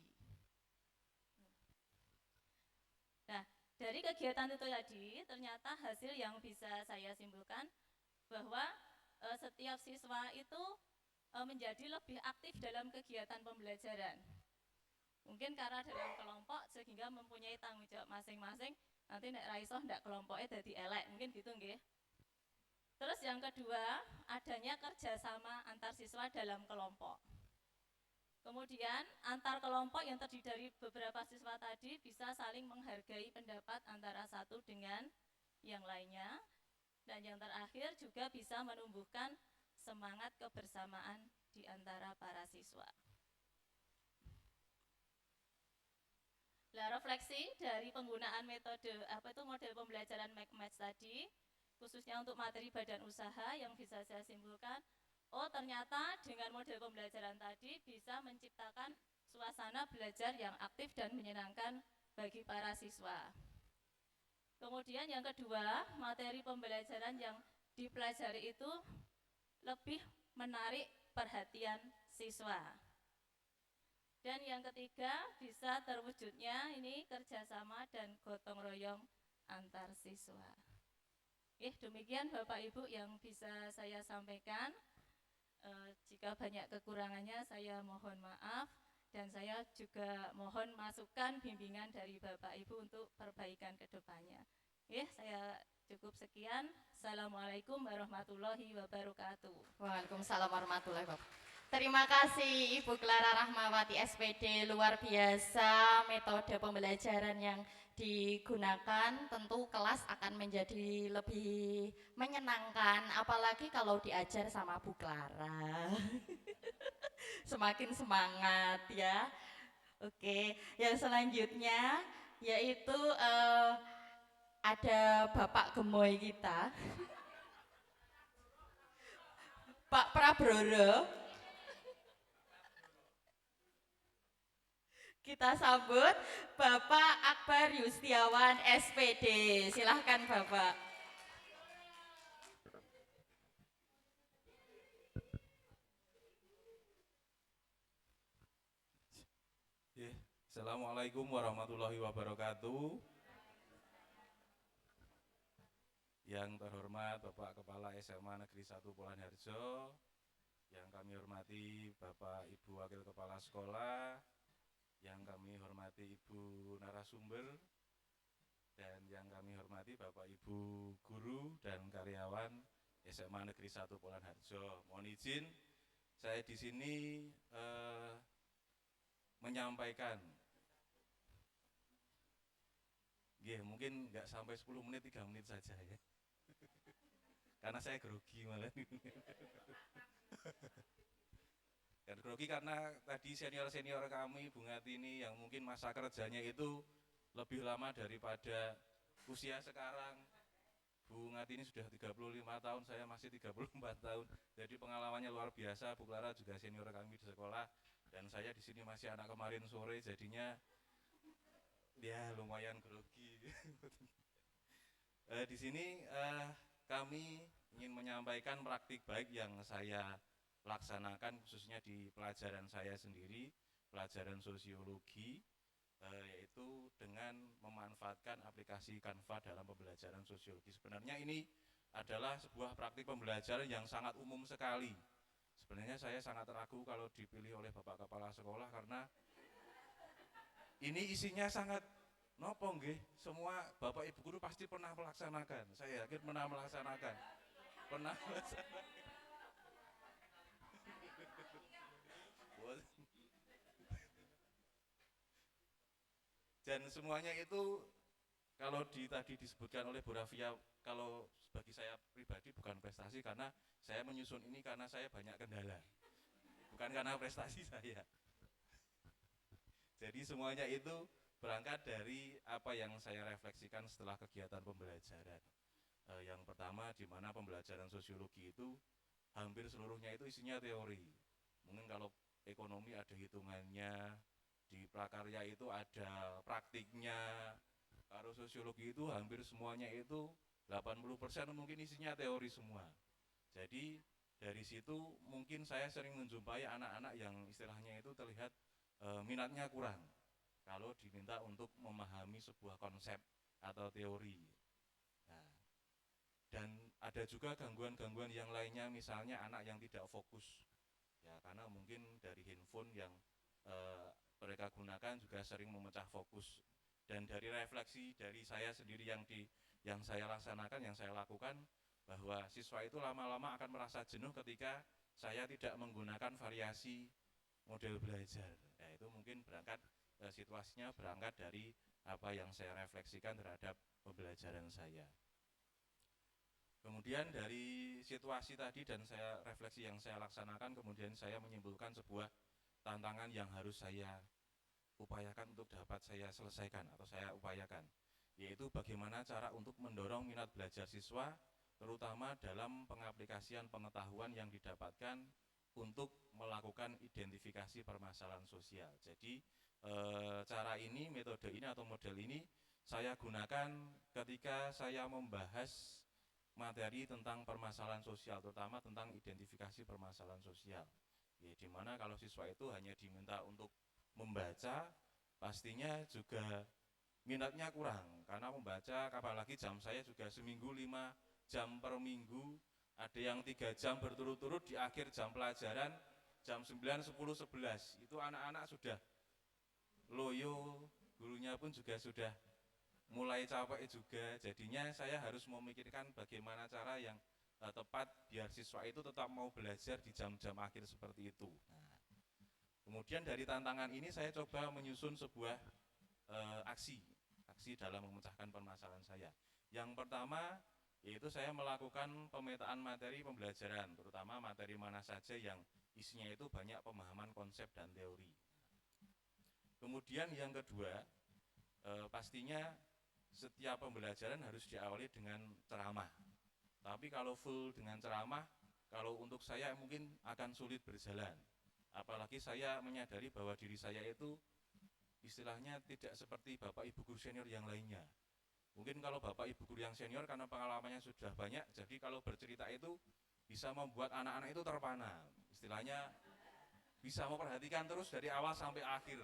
D: Nah, dari kegiatan itu tadi, ternyata hasil yang bisa saya simpulkan bahwa setiap siswa itu menjadi lebih aktif dalam kegiatan pembelajaran. Mungkin karena dalam kelompok sehingga mempunyai tanggung jawab masing-masing, nanti nek raiso ndak kelompoknya jadi elek, mungkin gitu nggih. Terus yang kedua, adanya kerjasama antar siswa dalam kelompok. Kemudian antar kelompok yang terdiri dari beberapa siswa tadi bisa saling menghargai pendapat antara satu dengan yang lainnya. Dan yang terakhir juga bisa menumbuhkan semangat kebersamaan di antara para siswa. Nah, refleksi dari penggunaan metode model pembelajaran Match tadi, khususnya untuk materi badan usaha yang bisa saya simpulkan, oh ternyata dengan model pembelajaran tadi bisa menciptakan suasana belajar yang aktif dan menyenangkan bagi para siswa. Kemudian yang kedua, materi pembelajaran yang dipelajari itu lebih menarik perhatian siswa. Dan yang ketiga, bisa terwujudnya ini kerjasama dan gotong royong antar siswa. Demikian Bapak Ibu yang bisa saya sampaikan. Jika banyak kekurangannya saya mohon maaf. Dan saya juga mohon masukan bimbingan dari Bapak Ibu untuk perbaikan ke depannya. Saya cukup sekian. Assalamualaikum warahmatullahi wabarakatuh.
A: Waalaikumsalam warahmatullahi wabarakatuh. Terima kasih Ibu Clara Rahmawati SPD, luar biasa metode pembelajaran yang digunakan, tentu kelas akan menjadi lebih menyenangkan, apalagi kalau diajar sama Bu Clara. Semakin semangat ya. Oke, yang selanjutnya yaitu ada Bapak Gemoy kita, Pak Prabroro. Kita sambut Bapak Akbar Yustiawan SPD. Silahkan Bapak.
E: Assalamualaikum warahmatullahi wabarakatuh. Yang terhormat Bapak Kepala SMA Negeri 1 Polan Harjo, yang kami hormati Bapak Ibu Wakil Kepala Sekolah, yang kami hormati Ibu narasumber, dan yang kami hormati Bapak Ibu guru dan karyawan SMA Negeri 1 Polan Harjo. Mohon izin saya di sini menyampaikan, mungkin nggak sampai 10 menit, 3 menit saja ya, karena saya grogi malah. Dan grogi karena tadi senior-senior kami, Bu Ngatini, yang mungkin masa kerjanya itu lebih lama daripada usia sekarang. Bu Ngatini sudah 35 tahun, saya masih 34 tahun. Jadi pengalamannya luar biasa. Bu Clara juga senior kami di sekolah, dan saya di sini masih anak kemarin sore, jadinya ya lumayan grogi. Di sini kami ingin menyampaikan praktik baik yang saya laksanakan khususnya di pelajaran saya sendiri, pelajaran sosiologi, yaitu dengan memanfaatkan aplikasi Canva dalam pembelajaran sosiologi. Sebenarnya ini adalah sebuah praktik pembelajaran yang sangat umum sekali. Sebenarnya saya sangat ragu kalau dipilih oleh Bapak Kepala Sekolah, karena ini isinya sangat nopo nggih, semua Bapak Ibu guru pasti pernah melaksanakan. Saya yakin pernah melaksanakan. Dan semuanya itu kalau tadi disebutkan oleh Bu Rafia, kalau bagi saya pribadi bukan prestasi, karena saya menyusun ini karena saya banyak kendala, bukan karena prestasi saya. Jadi semuanya itu berangkat dari apa yang saya refleksikan setelah kegiatan pembelajaran. Yang pertama, di mana pembelajaran sosiologi itu hampir seluruhnya itu isinya teori. Mungkin kalau ekonomi ada hitungannya, di prakarya itu ada praktiknya. Kalau sosiologi itu hampir semuanya itu 80% mungkin isinya teori semua. Jadi dari situ mungkin saya sering menjumpai anak-anak yang istilahnya itu terlihat minatnya kurang kalau diminta untuk memahami sebuah konsep atau teori. Nah, dan ada juga gangguan-gangguan yang lainnya, misalnya anak yang tidak fokus, ya karena mungkin dari handphone yang mereka gunakan juga sering memecah fokus. Dan dari refleksi dari saya sendiri yang saya laksanakan, yang saya lakukan, bahwa siswa itu lama-lama akan merasa jenuh ketika saya tidak menggunakan variasi model belajar. Ya, itu mungkin berangkat situasinya berangkat dari apa yang saya refleksikan terhadap pembelajaran saya. Kemudian dari situasi tadi dan saya refleksi yang saya laksanakan, kemudian saya menyimpulkan sebuah tantangan yang harus saya upayakan untuk dapat saya selesaikan atau saya upayakan, yaitu bagaimana cara untuk mendorong minat belajar siswa, terutama dalam pengaplikasian pengetahuan yang didapatkan untuk melakukan identifikasi permasalahan sosial. Jadi cara ini, metode ini atau model ini saya gunakan ketika saya membahas materi tentang permasalahan sosial, terutama tentang identifikasi permasalahan sosial. Ya, dimana kalau siswa itu hanya diminta untuk membaca, pastinya juga minatnya kurang, karena membaca, apalagi jam saya juga seminggu 5 jam per minggu, ada yang 3 jam berturut-turut di akhir jam pelajaran, jam 9, 10, 11, itu anak-anak sudah loyo, gurunya pun juga sudah mulai capek juga. Jadinya saya harus memikirkan bagaimana cara yang tepat biar siswa itu tetap mau belajar di jam-jam akhir seperti itu. Nah, kemudian dari tantangan ini saya coba menyusun sebuah aksi dalam memecahkan permasalahan saya. Yang pertama yaitu saya melakukan pemetaan materi pembelajaran, terutama materi mana saja yang isinya itu banyak pemahaman konsep dan teori. Kemudian yang kedua, pastinya setiap pembelajaran harus diawali dengan ceramah. Tapi kalau full dengan ceramah, kalau untuk saya mungkin akan sulit berjalan. Apalagi saya menyadari bahwa diri saya itu istilahnya tidak seperti Bapak Ibu guru senior yang lainnya. Mungkin kalau Bapak Ibu guru yang senior karena pengalamannya sudah banyak, jadi kalau bercerita itu bisa membuat anak-anak itu terpana. Istilahnya bisa memperhatikan terus dari awal sampai akhir.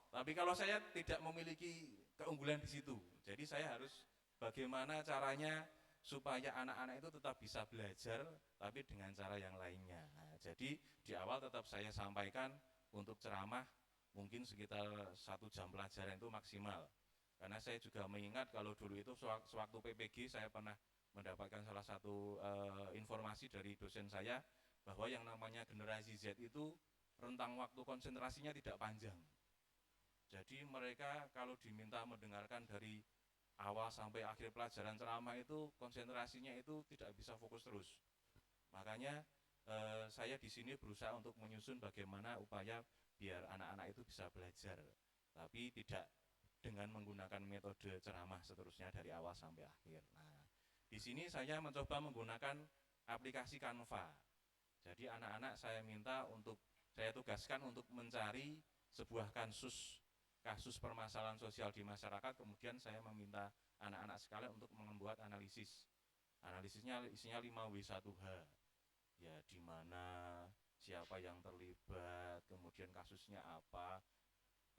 E: Tapi kalau saya tidak memiliki keunggulan di situ, jadi saya harus bagaimana caranya supaya anak-anak itu tetap bisa belajar, tapi dengan cara yang lainnya. Nah, jadi di awal tetap saya sampaikan untuk ceramah mungkin sekitar 1 jam pelajaran itu maksimal. Karena saya juga mengingat kalau dulu itu sewaktu PPG saya pernah mendapatkan salah satu informasi dari dosen saya bahwa yang namanya generasi Z itu rentang waktu konsentrasinya tidak panjang. Jadi mereka kalau diminta mendengarkan dari awal sampai akhir pelajaran ceramah itu konsentrasinya itu tidak bisa fokus terus. Makanya saya di sini berusaha untuk menyusun bagaimana upaya biar anak-anak itu bisa belajar, tapi tidak dengan menggunakan metode ceramah seterusnya dari awal sampai akhir. Nah, di sini saya mencoba menggunakan aplikasi Canva. Jadi anak-anak saya tugaskan untuk mencari sebuah kasus permasalahan sosial di masyarakat, kemudian saya meminta anak-anak sekalian untuk membuat analisis. Analisisnya isinya 5W1H. Ya, di mana, siapa yang terlibat, kemudian kasusnya apa,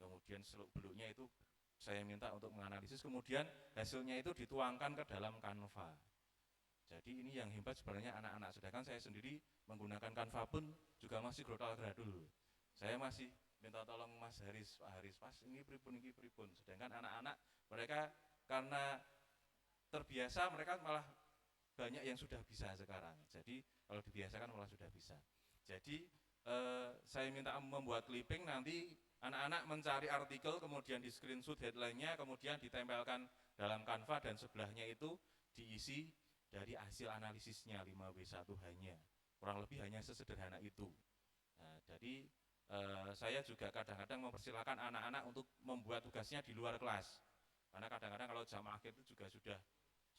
E: kemudian seluk-beluknya itu saya minta untuk menganalisis, kemudian hasilnya itu dituangkan ke dalam Canva. Jadi ini yang hebat sebenarnya anak-anak, sedangkan saya sendiri menggunakan Canva pun juga masih gradul. Saya masih minta tolong Mas Haris, Pak Haris, Mas ini pripun. Sedangkan anak-anak mereka karena terbiasa, mereka malah banyak yang sudah bisa sekarang. Jadi kalau dibiasakan malah sudah bisa. Jadi saya minta membuat clipping, nanti anak-anak mencari artikel, kemudian di screenshot headline-nya, kemudian ditempelkan dalam Canva dan sebelahnya itu diisi dari hasil analisisnya 5W1H-nya. Kurang lebih hanya sesederhana itu. Nah, jadi saya juga kadang-kadang mempersilahkan anak-anak untuk membuat tugasnya di luar kelas. Karena kadang-kadang kalau jam akhir itu juga sudah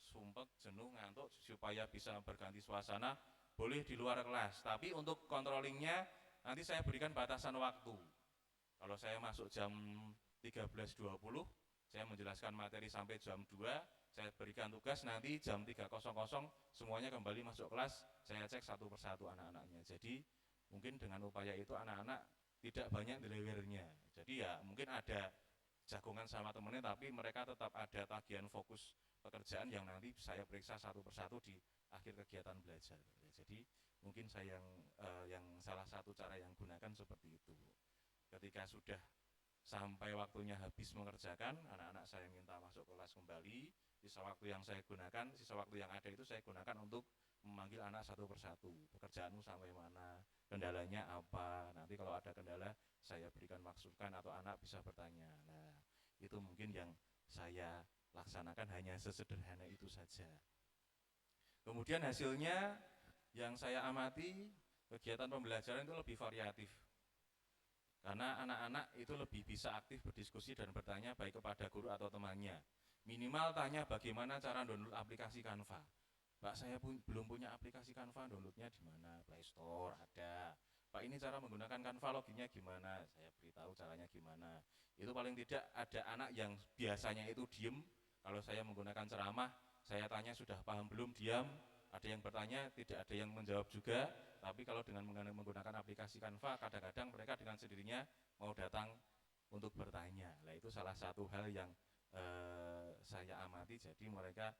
E: sumpek, jenuh, ngantuk, supaya bisa berganti suasana, boleh di luar kelas. Tapi untuk controllingnya nanti saya berikan batasan waktu. Kalau saya masuk jam 13.20, saya menjelaskan materi sampai jam 2, saya berikan tugas nanti jam 3.00 semuanya kembali masuk kelas, saya cek satu persatu anak-anaknya. Jadi mungkin dengan upaya itu anak-anak tidak banyak delivernya. Jadi ya mungkin ada jagongan sama temennya, tapi mereka tetap ada tagihan fokus pekerjaan yang nanti saya periksa satu persatu di akhir kegiatan belajar. Jadi mungkin saya yang salah satu cara yang gunakan seperti itu. Ketika sudah sampai waktunya habis mengerjakan, anak-anak saya minta masuk kelas kembali. Sisa waktu yang saya gunakan, sisa waktu yang ada itu saya gunakan untuk memanggil anak satu persatu. Pekerjaanmu sampai mana, kendalanya apa. Nanti kalau ada kendala saya berikan masukan atau anak bisa bertanya. Nah, itu mungkin yang saya laksanakan, hanya sesederhana itu saja. Kemudian hasilnya yang saya amati, kegiatan pembelajaran itu lebih variatif. Karena anak-anak itu lebih bisa aktif berdiskusi dan bertanya baik kepada guru atau temannya. Minimal tanya bagaimana cara download aplikasi Canva. Pak, saya belum punya aplikasi Canva, downloadnya di mana? Play Store ada. Pak, ini cara menggunakan Canva, loginnya gimana? Saya beritahu caranya gimana. Itu paling tidak ada anak yang biasanya itu diem. Kalau saya menggunakan ceramah, saya tanya sudah paham belum, diam. Ada yang bertanya, tidak ada yang menjawab juga. Tapi kalau dengan menggunakan aplikasi Canva, kadang-kadang mereka dengan sendirinya mau datang untuk bertanya. Nah, itu salah satu hal yang saya amati. Jadi mereka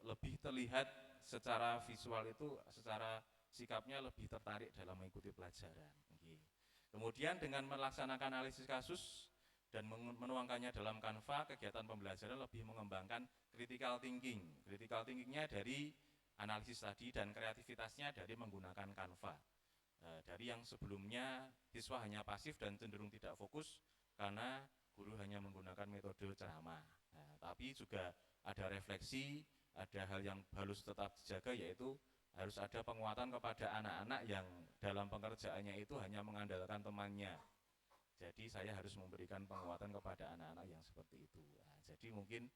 E: lebih terlihat secara visual itu, secara sikapnya lebih tertarik dalam mengikuti pelajaran. Kemudian dengan melaksanakan analisis kasus dan menuangkannya dalam Canva, kegiatan pembelajaran lebih mengembangkan critical thinking. Critical thinkingnya dari analisis tadi dan kreativitasnya dari menggunakan Canva. Dari yang sebelumnya siswa hanya pasif dan cenderung tidak fokus karena guru hanya menggunakan metode ceramah. Tapi juga ada refleksi, ada hal yang harus tetap dijaga, yaitu harus ada penguatan kepada anak-anak yang dalam pengerjaannya itu hanya mengandalkan temannya. Jadi saya harus memberikan penguatan kepada anak-anak yang seperti itu. Jadi mungkin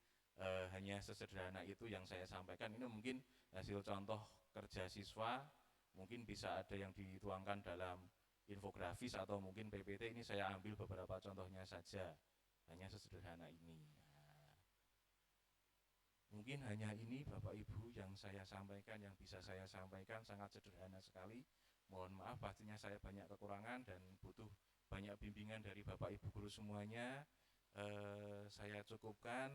E: hanya sesederhana itu yang saya sampaikan. Ini mungkin hasil contoh kerja siswa, mungkin bisa ada yang dituangkan dalam infografis atau mungkin PPT. Ini saya ambil beberapa contohnya saja, hanya sesederhana ini. Mungkin hanya ini Bapak Ibu yang saya sampaikan, yang bisa saya sampaikan, sangat sederhana sekali. Mohon maaf pastinya saya banyak kekurangan dan butuh banyak bimbingan dari Bapak Ibu guru semuanya. Saya cukupkan.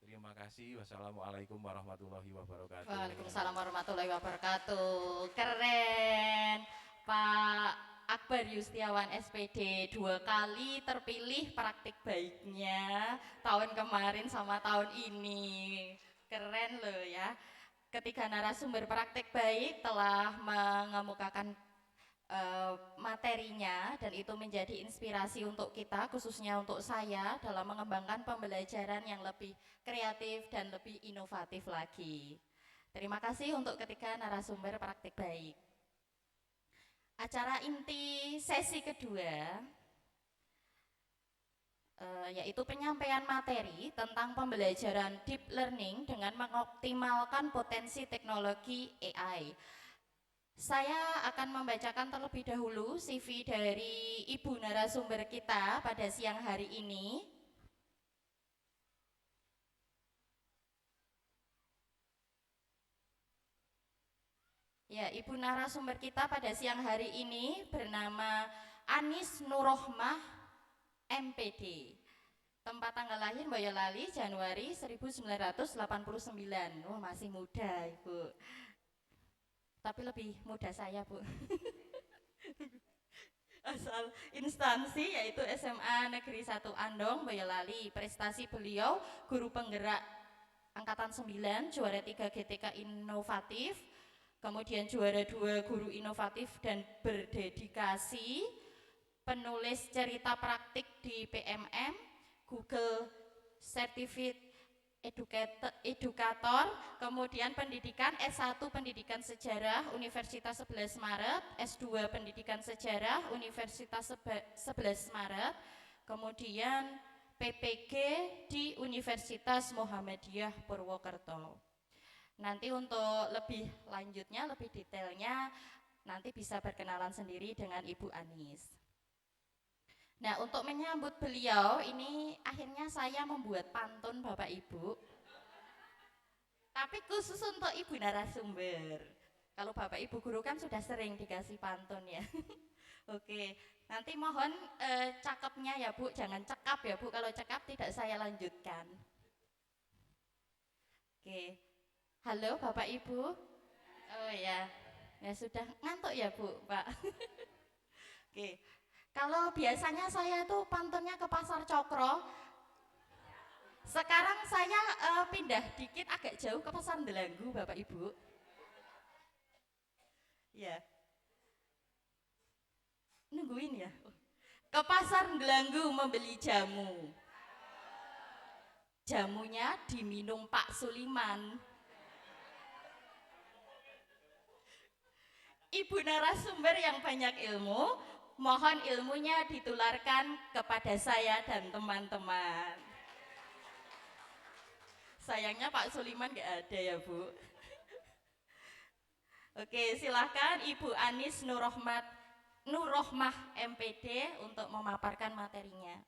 E: Terima kasih. Wassalamualaikum warahmatullahi wabarakatuh.
A: Waalaikumsalam warahmatullahi wabarakatuh. Keren, Pak Akbar Yustiawan SPD, 2 kali terpilih praktik baiknya tahun kemarin sama tahun ini. Keren loh ya. Ketiga narasumber praktik baik telah mengemukakan materinya, dan itu menjadi inspirasi untuk kita, khususnya untuk saya, dalam mengembangkan pembelajaran yang lebih kreatif dan lebih inovatif lagi. Terima kasih untuk ketiga narasumber praktik baik. Acara inti sesi kedua yaitu penyampaian materi tentang pembelajaran deep learning dengan mengoptimalkan potensi teknologi AI. Saya akan membacakan terlebih dahulu CV dari Ibu narasumber kita pada siang hari ini. Ya, Ibu narasumber kita pada siang hari ini bernama Anis Nurrohmah, MPD. Tempat tanggal lahir Boyolali, Januari 1989. Wah, masih muda, Ibu. Tapi lebih muda saya, Bu. Asal instansi yaitu SMA Negeri 1 Andong, Boyolali. Prestasi beliau guru penggerak angkatan 9, juara 3 GTK inovatif, kemudian juara 2 guru inovatif dan berdedikasi, penulis cerita praktik di PMM, Google Certified Edukator, kemudian pendidikan S1 Pendidikan Sejarah Universitas 11 Maret, S2 Pendidikan Sejarah Universitas 11 Maret, kemudian PPG di Universitas Muhammadiyah Purwokerto. Nanti untuk lebih lanjutnya, lebih detailnya, nanti bisa berkenalan sendiri dengan Ibu Anis. Nah, untuk menyambut beliau ini akhirnya saya membuat pantun Bapak Ibu. Tapi khusus untuk ibu narasumber. Kalau bapak ibu guru kan sudah sering dikasih pantun ya. Oke, nanti mohon cakepnya ya bu, jangan cekap ya bu. Kalau cekap tidak saya lanjutkan. Oke, halo bapak ibu. Oh ya, ya sudah ngantuk ya bu, pak. Oke, kalau biasanya saya tuh pantunnya ke Pasar Cokro. Sekarang saya pindah dikit agak jauh ke Pasar Delanggu, Bapak Ibu. Ya. Nungguin ya. Ke Pasar Delanggu membeli jamu. Jamunya diminum Pak Suliman. Ibu narasumber yang banyak ilmu, mohon ilmunya ditularkan kepada saya dan teman-teman. Sayangnya Pak Suliman nggak ada ya Bu. Oke, silahkan Ibu Anis Nurrohmah MPD untuk memaparkan materinya.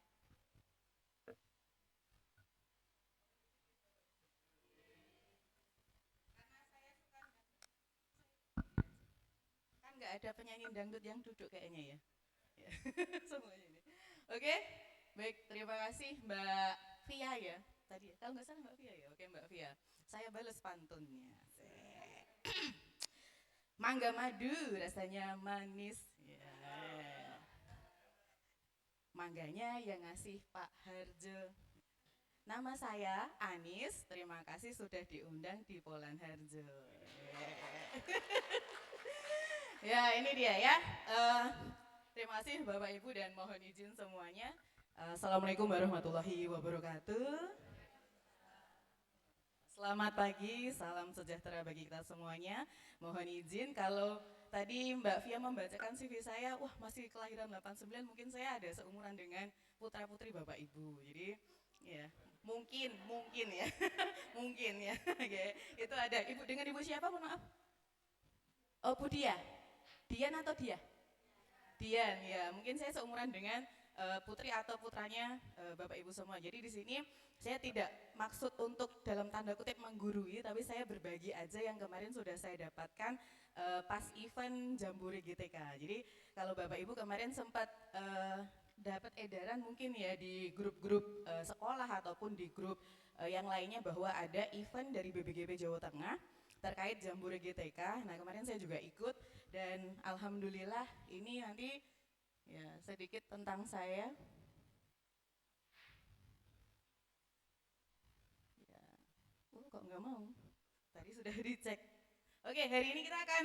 F: Kan nggak ada penyanyi dangdut yang duduk kayaknya ya. Semuanya ini. Oke, baik, terima kasih Mbak Via ya. Tadi kalau nggak salah Mbak Via ya. Oke Mbak Via, saya bales pantunnya. Mangga madu rasanya manis. Ya. Mangganya yang ngasih Pak Harjo. Nama saya Anis, terima kasih sudah diundang di Polan Harjo. Ya ini dia ya. Terima kasih Bapak Ibu dan mohon izin semuanya. Assalamualaikum warahmatullahi wabarakatuh. Selamat pagi, salam sejahtera bagi kita semuanya. Mohon izin kalau tadi Mbak Via membacakan CV saya, wah masih kelahiran 89, mungkin saya ada seumuran dengan putra-putri Bapak Ibu. Jadi ya mungkin ya, mungkin ya. Oke, itu ada. Ibu dengan Ibu siapa? Mohon maaf. Oh Bu Dia, Dian atau Dia? Dian ya, mungkin saya seumuran dengan putri atau putranya Bapak Ibu semua. Jadi di sini saya tidak maksud untuk dalam tanda kutip menggurui, tapi saya berbagi aja yang kemarin sudah saya dapatkan pas event Jambore GTK. Jadi kalau Bapak Ibu kemarin sempat dapat edaran mungkin ya di grup-grup sekolah ataupun di grup yang lainnya bahwa ada event dari BBGP Jawa Tengah terkait Jambore GTK. Nah kemarin saya juga ikut dan alhamdulillah ini nanti ya sedikit tentang saya. Ya, kok nggak mau? Tadi sudah dicek. Oke, hari ini kita akan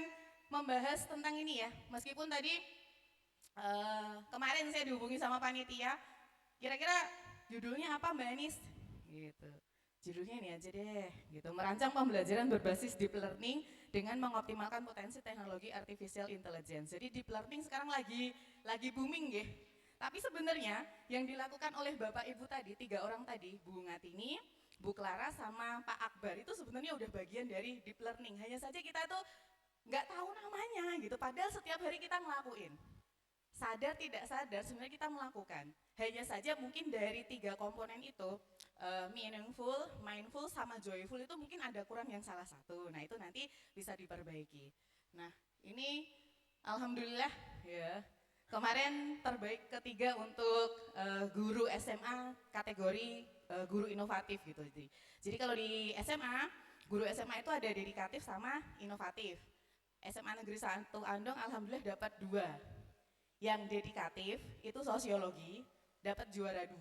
F: membahas tentang ini ya. Meskipun tadi kemarin saya dihubungi sama panitia, kira-kira judulnya apa Mbak Anis? Gitu. Judulnya ini aja deh, gitu. Merancang pembelajaran berbasis deep learning dengan mengoptimalkan potensi teknologi artificial intelligence. Jadi deep learning sekarang lagi booming ya. Tapi sebenarnya yang dilakukan oleh Bapak Ibu tadi, 3 orang tadi, Bu Ngatini, Bu Clara sama Pak Akbar itu sebenarnya udah bagian dari deep learning. Hanya saja kita tuh nggak tahu namanya gitu. Padahal setiap hari kita ngelakuin. Sadar tidak sadar sebenarnya kita melakukan. Hanya saja mungkin dari 3 komponen itu meaningful, mindful, sama joyful itu mungkin ada kurang yang salah satu. Nah itu nanti bisa diperbaiki. Nah ini alhamdulillah ya kemarin terbaik ketiga untuk guru SMA kategori guru inovatif gitu. Jadi kalau di SMA guru SMA itu ada dedikatif sama inovatif. SMA Negeri 1 Andong alhamdulillah dapat 2. Yang dedikatif itu sosiologi dapat juara 2.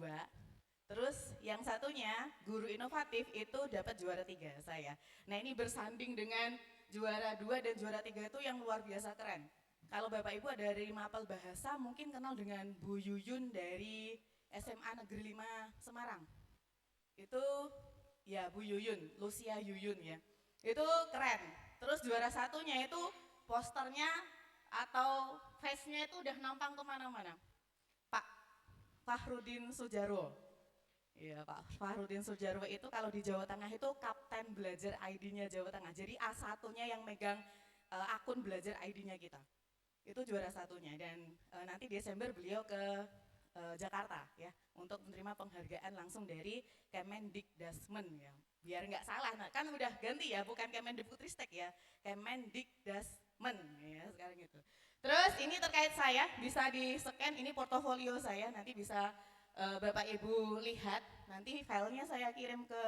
F: Terus yang satunya guru inovatif itu dapat juara 3 saya. Nah ini bersanding dengan juara 2 dan juara 3 itu yang luar biasa keren. Kalau Bapak Ibu ada dari Mapel Bahasa mungkin kenal dengan Bu Yuyun dari SMA Negeri 5 Semarang. Itu ya Bu Yuyun, Lucia Yuyun ya. Itu keren. Terus juara satunya itu posternya atau face-nya itu udah nampang kemana-mana. Pak Fahrudin Sujarwo. Iya Pak Fahrudin Sujarwo itu kalau di Jawa Tengah itu kapten belajar ID-nya Jawa Tengah. Jadi A1-nya yang megang akun belajar ID-nya kita. Itu juara satunya dan nanti Desember beliau ke Jakarta ya untuk menerima penghargaan langsung dari Kemendikdasmen ya. Biar nggak salah, nah kan udah ganti ya, bukan Kemendikbudristek ya, Kemendikdasmen ya sekarang gitu. Terus ini terkait saya, bisa di-scan ini portofolio saya, nanti bisa Bapak Ibu lihat, nanti filenya saya kirim ke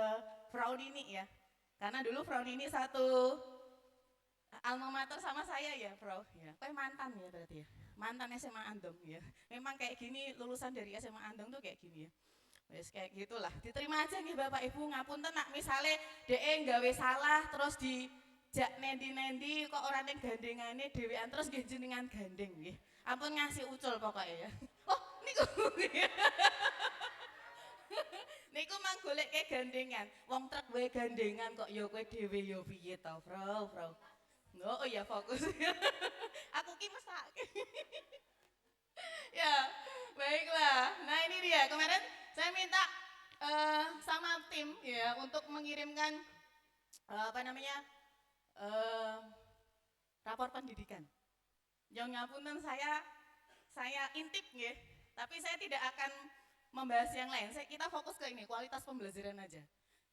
F: Frau Nini ya. Karena dulu Frau Nini satu alma mater sama saya ya, Frau. Ya, mantan ya berarti ya. Mantan SMA Andong ya. Memang kayak gini lulusan dari SMA Andong tuh kayak gini ya. Wes kayak gitulah. Diterima aja nih Bapak Ibu, ngapunten nak misale DE nggawe salah terus di jak nendi-nendi kok orang yang gandengane dhewean terus nggih jenengan gandeng nggih. Ampun ngasih ucul pokoknya ya. Oh, niku. Niku mang goleke gandengan. Wong truk wae gandengan kok ya kowe dhewe ya piye to, Frau? Oh iya fokus. Aku ki mesake. Ya, baiklah. Nah, ini dia. Kemarin saya minta sama tim ya untuk mengirimkan rapor pendidikan. Yang ngapunten saya intip nggih, tapi saya tidak akan membahas yang lain. Kita fokus ke ini, kualitas pembelajaran aja.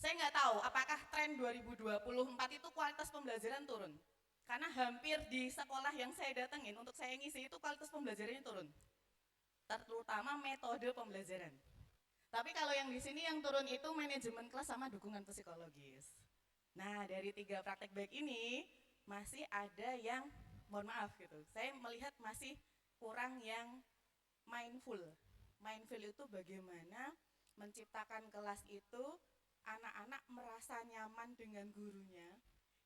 F: Saya nggak tahu apakah tren 2024 itu kualitas pembelajaran turun. Karena hampir di sekolah yang saya datengin untuk saya ngisi itu kualitas pembelajarannya turun. Terutama metode pembelajaran. Tapi kalau yang di sini yang turun itu manajemen kelas sama dukungan psikologis. Nah, dari 3 praktek baik ini masih ada yang mohon maaf gitu. Saya melihat masih kurang yang mindful. Mindful itu bagaimana menciptakan kelas itu anak-anak merasa nyaman dengan gurunya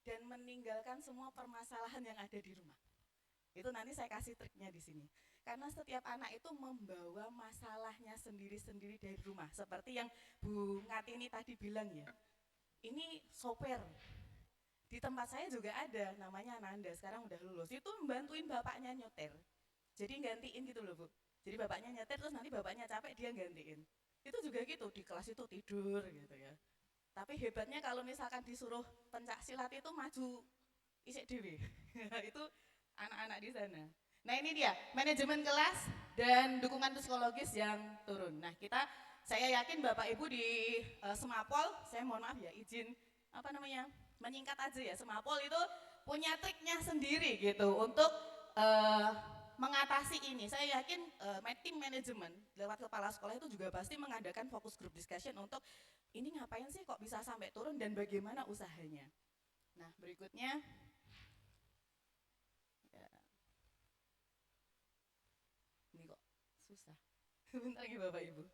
F: dan meninggalkan semua permasalahan yang ada di rumah. Itu nanti saya kasih triknya di sini. Karena setiap anak itu membawa masalahnya sendiri-sendiri dari rumah. Seperti yang Bu Ngatini tadi bilang ya. Ini sopir. Di tempat saya juga ada, namanya Ananda, sekarang udah lulus. Itu membantuin bapaknya nyetir. Jadi gantiin gitu loh Bu. Jadi bapaknya nyetir terus nanti bapaknya capek dia gantiin. Itu juga gitu, di kelas itu tidur gitu ya. Tapi hebatnya kalau misalkan disuruh pencak silat itu maju isik dewe. Itu anak-anak di sana. Nah ini dia, manajemen kelas dan dukungan psikologis yang turun. Nah saya yakin Bapak Ibu di Semapol, saya mohon maaf ya izin menyingkat aja ya. Semapol itu punya triknya sendiri gitu untuk mengatasi ini. Saya yakin tim manajemen lewat kepala sekolah itu juga pasti mengadakan fokus group discussion untuk ini ngapain sih kok bisa sampai turun dan bagaimana usahanya. Nah berikutnya, ya. Ini kok susah. Bentar lagi Bapak Ibu.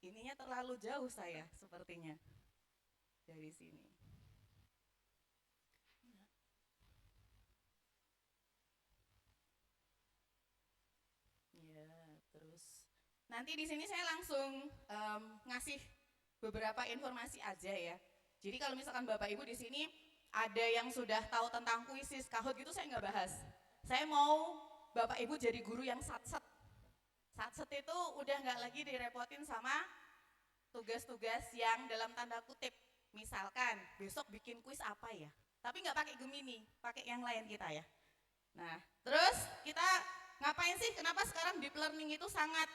F: Ininya terlalu jauh saya sepertinya dari sini. Terus nanti di sini saya langsung ngasih beberapa informasi aja ya. Jadi kalau misalkan Bapak Ibu di sini ada yang sudah tahu tentang kuisis, kahut gitu saya nggak bahas. Saya mau Bapak Ibu jadi guru yang satset. Satset itu udah nggak lagi direpotin sama tugas-tugas yang dalam tanda kutip. Misalkan besok bikin kuis apa ya? Tapi nggak pakai Gemini, pakai yang lain kita ya. Nah, terus kita ngapain sih? Kenapa sekarang deep learning itu sangat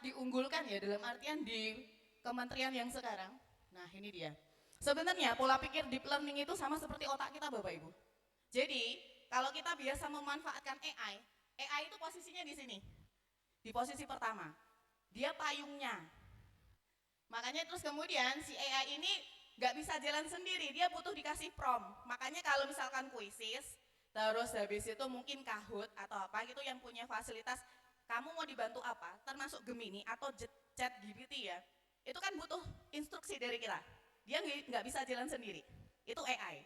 F: diunggulkan ya dalam artian di kementerian yang sekarang? Nah, ini dia. Sebenarnya pola pikir deep learning itu sama seperti otak kita Bapak Ibu. Jadi, kalau kita biasa memanfaatkan AI itu posisinya di sini. Di posisi pertama. Dia payungnya. Makanya terus kemudian si AI ini nggak bisa jalan sendiri, dia butuh dikasih prompt. Makanya kalau misalkan kuisis, terus habis itu mungkin Kahoot atau apa gitu yang punya fasilitas, kamu mau dibantu apa, termasuk Gemini atau ChatGPT ya, itu kan butuh instruksi dari kita. Dia nggak bisa jalan sendiri, itu AI.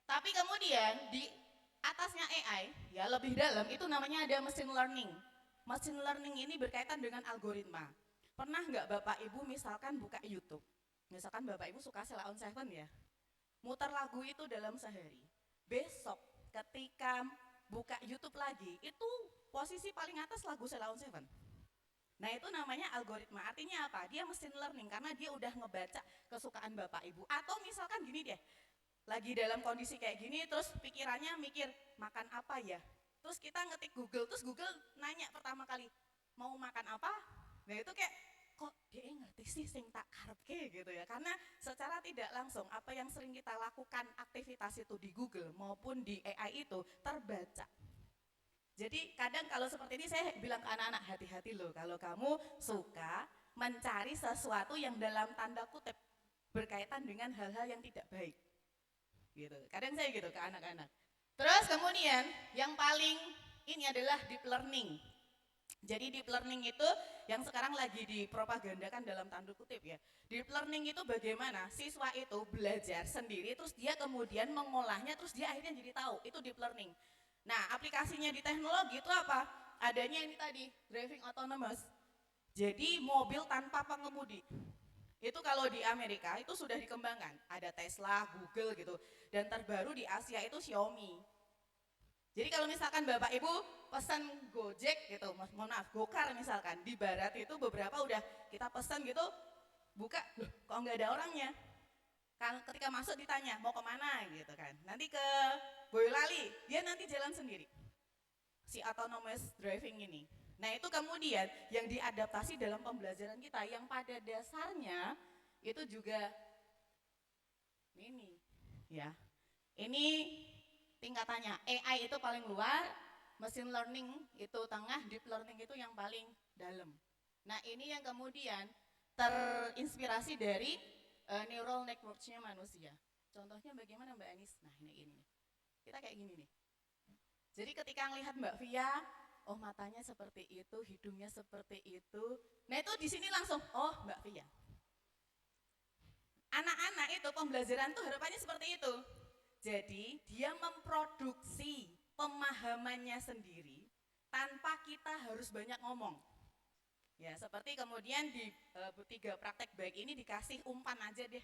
F: Tapi kemudian di atasnya AI, ya lebih dalam, itu namanya ada machine learning. Machine learning ini berkaitan dengan algoritma. Pernah nggak Bapak Ibu misalkan buka YouTube? Misalkan Bapak Ibu suka Sheila on Seven ya, muter lagu itu dalam sehari. Besok ketika buka YouTube lagi, itu posisi paling atas lagu Sheila on Seven. Nah itu namanya algoritma, artinya apa? Dia machine learning karena dia udah ngebaca kesukaan Bapak Ibu. Atau misalkan gini deh, lagi dalam kondisi kayak gini terus pikirannya mikir makan apa ya? terus kita ngetik Google, terus Google nanya pertama kali, mau makan apa? Nah itu kayak, kok dia ngerti sih sing tak karepke gitu ya. Karena secara tidak langsung apa yang sering kita lakukan aktivitas itu di Google maupun di AI itu terbaca. Jadi kadang kalau seperti ini saya bilang ke anak-anak, hati-hati loh kalau kamu suka mencari sesuatu yang dalam tanda kutip berkaitan dengan hal-hal yang tidak baik. Gitu. Kadang saya gitu ke anak-anak. Terus kemudian yang paling ini adalah deep learning. Jadi deep learning itu yang sekarang lagi dipropagandakan dalam tanda kutip ya. Deep learning itu bagaimana siswa itu belajar sendiri terus dia kemudian mengolahnya terus dia akhirnya jadi tahu. Itu deep learning. Nah, aplikasinya di teknologi itu apa? Adanya ini tadi, driving autonomous. Jadi mobil tanpa pengemudi. Itu kalau di Amerika itu sudah dikembangkan. Ada Tesla, Google gitu. Dan terbaru di Asia itu Xiaomi. Jadi kalau misalkan Bapak Ibu pesan Gojek gitu, mohon maaf, Gokar misalkan, di barat itu beberapa udah kita pesan gitu, buka, loh kok nggak ada orangnya? Kan ketika masuk ditanya mau kemana gitu kan, nanti ke Boyolali, dia nanti jalan sendiri, si autonomous driving ini. Nah itu kemudian yang diadaptasi dalam pembelajaran kita, yang pada dasarnya itu juga ini, ya, ini tingkatannya AI itu paling luar, machine learning itu tengah, deep learning itu yang paling dalam. Nah ini yang kemudian terinspirasi dari neural networks-nya manusia. Contohnya bagaimana Mbak Anis? Nah ini. Kita kayak gini nih. Jadi ketika ngelihat Mbak Via, oh matanya seperti itu, hidungnya seperti itu. Nah itu di sini langsung, oh Mbak Via. Anak-anak itu pembelajaran tuh harapannya seperti itu. Jadi dia memproduksi pemahamannya sendiri tanpa kita harus banyak ngomong. Ya, seperti kemudian di 3 praktek baik ini dikasih umpan aja deh.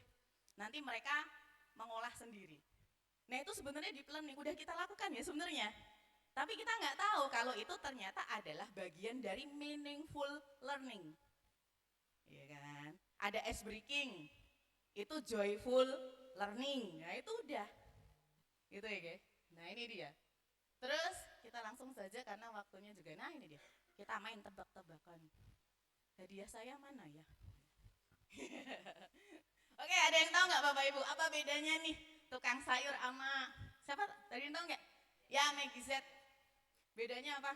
F: Nanti mereka mengolah sendiri. Nah itu sebenarnya deep learning udah kita lakukan ya sebenarnya. Tapi kita nggak tahu kalau itu ternyata adalah bagian dari meaningful learning. Iya kan? Ada ice breaking, itu joyful learning. Nah itu udah. Gitu ya guys. Nah ini dia. Terus kita langsung saja karena waktunya juga. Nah ini dia. Kita main tebak-tebakan. Hadiah saya mana ya? Oke, ada yang tahu nggak Bapak Ibu? Apa bedanya nih tukang sayur sama siapa? Tadi yang tahu nggak? Ya, Maggie Z. Bedanya apa?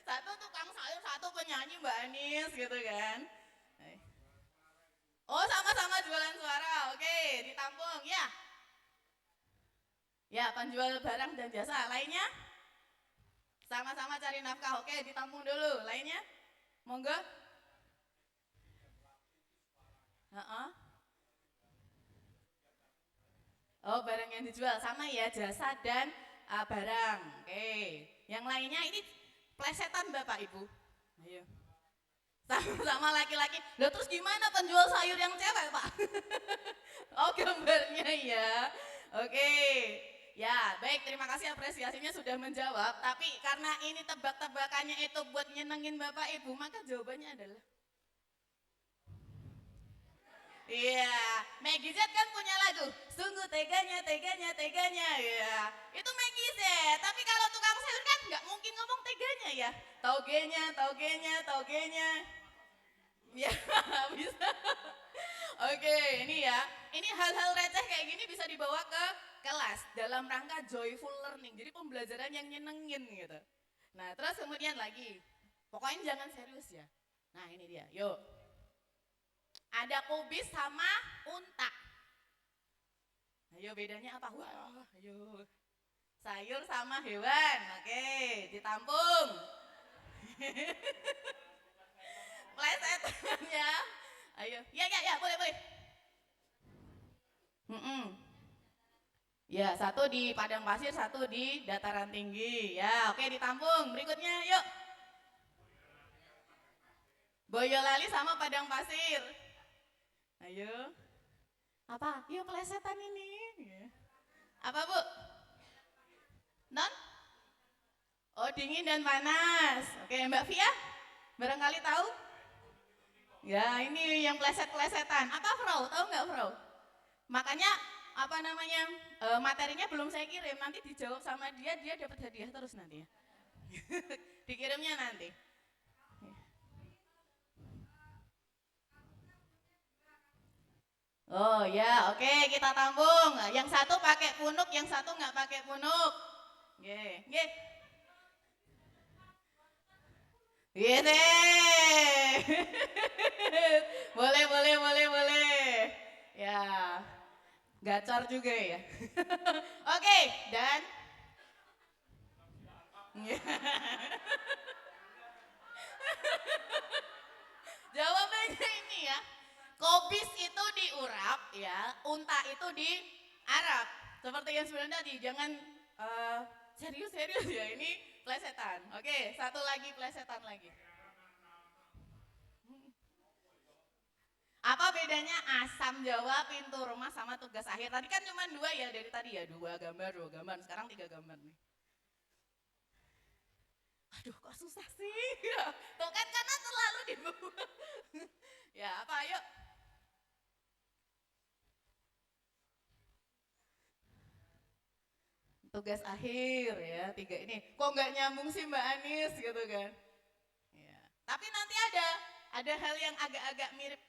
F: Satu tukang sayur, satu penyanyi Mbak Anis gitu kan? Oh, sama-sama jualan suara. Oke, ditampung ya. Ya, penjual barang dan jasa. Lainnya? Sama-sama cari nafkah, oke ditampung dulu. Lainnya? Monggo. Oh barang yang dijual, sama ya jasa dan barang. Oke. Yang lainnya ini plesetan Bapak Ibu. Ayo. Sama-sama laki-laki. Loh terus gimana penjual sayur yang cewek Pak? Oh gambarnya ya. Oke. Ya, baik, terima kasih apresiasinya sudah menjawab. Tapi karena ini tebak-tebakannya itu buat nyenengin Bapak Ibu, maka jawabannya adalah iya, Maggie Z kan punya lagu sungguh teganya, teganya, teganya ya. Itu Maggie Z, tapi kalau tukang sayur kan nggak mungkin ngomong teganya ya. Togenya, togenya, togenya. Ya, bisa. Oke, ini ya. Ini hal-hal receh kayak gini bisa dibawa ke kelas dalam rangka joyful learning. Jadi pembelajaran yang nyenengin gitu. Nah, terus kemudian lagi. Pokoknya jangan serius ya. Nah, ini dia. Yuk. Ada kubis sama unta. Ayo bedanya apa? Wah, ayo. Sayur sama hewan. Oke, ditampung. Plesetan ya. Ayo. Ya, boleh. Ya, satu di padang pasir, satu di dataran tinggi. Ya, oke ditampung. Berikutnya, yuk. Boyolali sama padang pasir. Ayo. Apa? Yuk plesetan ini. Apa Bu? Non? Oh dingin dan panas. Oke Mbak Via, barangkali tahu? Ya ini yang pleset-plesetan. Apa Frau? Tahu nggak Frau? Makanya apa namanya materinya belum saya kirim, nanti dijawab sama dia dapat hadiah terus nanti ya. Dikirimnya nanti. Oh ya, oke kita tampung. Yang satu pakai punuk, yang satu nggak pakai punuk. Oke, oke. Gitu. Boleh. Ya, gacor juga ya. Oke, dan jawabannya ini ya. Kobis itu diurap ya, unta itu diarap. Seperti yang sebelumnya tadi, jangan serius ya, ini plesetan. Oke, satu lagi plesetan lagi. Apa bedanya asam Jawa, pintu rumah sama tugas akhir? Tadi kan cuma 2 ya dari tadi ya, 2 gambar. Sekarang 3 gambar nih. Aduh, kok susah sih? Tuh kan karena terlalu dibuat. Ya, apa ayo? Tugas akhir ya, 3 ini. Kok nggak nyambung sih Mbak Anis gitu kan? Ya. Tapi nanti ada hal yang agak-agak mirip.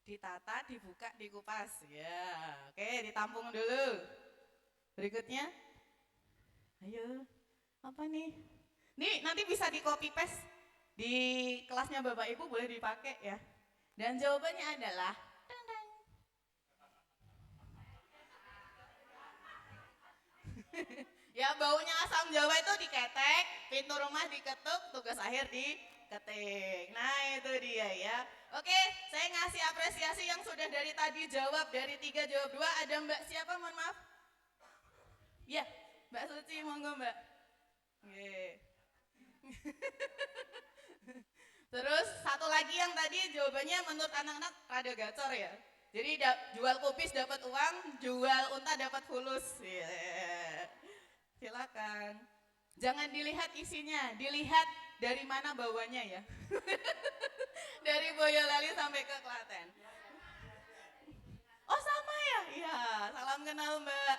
F: Ditata, dibuka, dikupas. Ya, oke, ditampung dulu. Berikutnya, ayo, apa nih? Nih nanti bisa di copy paste di kelasnya Bapak Ibu, boleh dipakai ya. Dan jawabannya adalah ya, baunya asam Jawa itu diketek, pintu rumah diketuk, tugas akhir diketik. Nah itu dia ya. Oke, saya ngasih apresiasi yang sudah dari tadi jawab, dari 3 jawab 2. Ada Mbak siapa, mohon maaf? Ya, Mbak Suci, monggo Mbak. Oke. Terus satu lagi yang tadi jawabannya menurut anak-anak rada gacor ya. Jadi jual kubis dapat uang, jual unta dapat fulus. Yeah. Silakan. Jangan dilihat isinya, dilihat dari mana bawanya ya. Dari Boyolali sampai ke Klaten. Oh sama ya? Iya, salam kenal Mbak.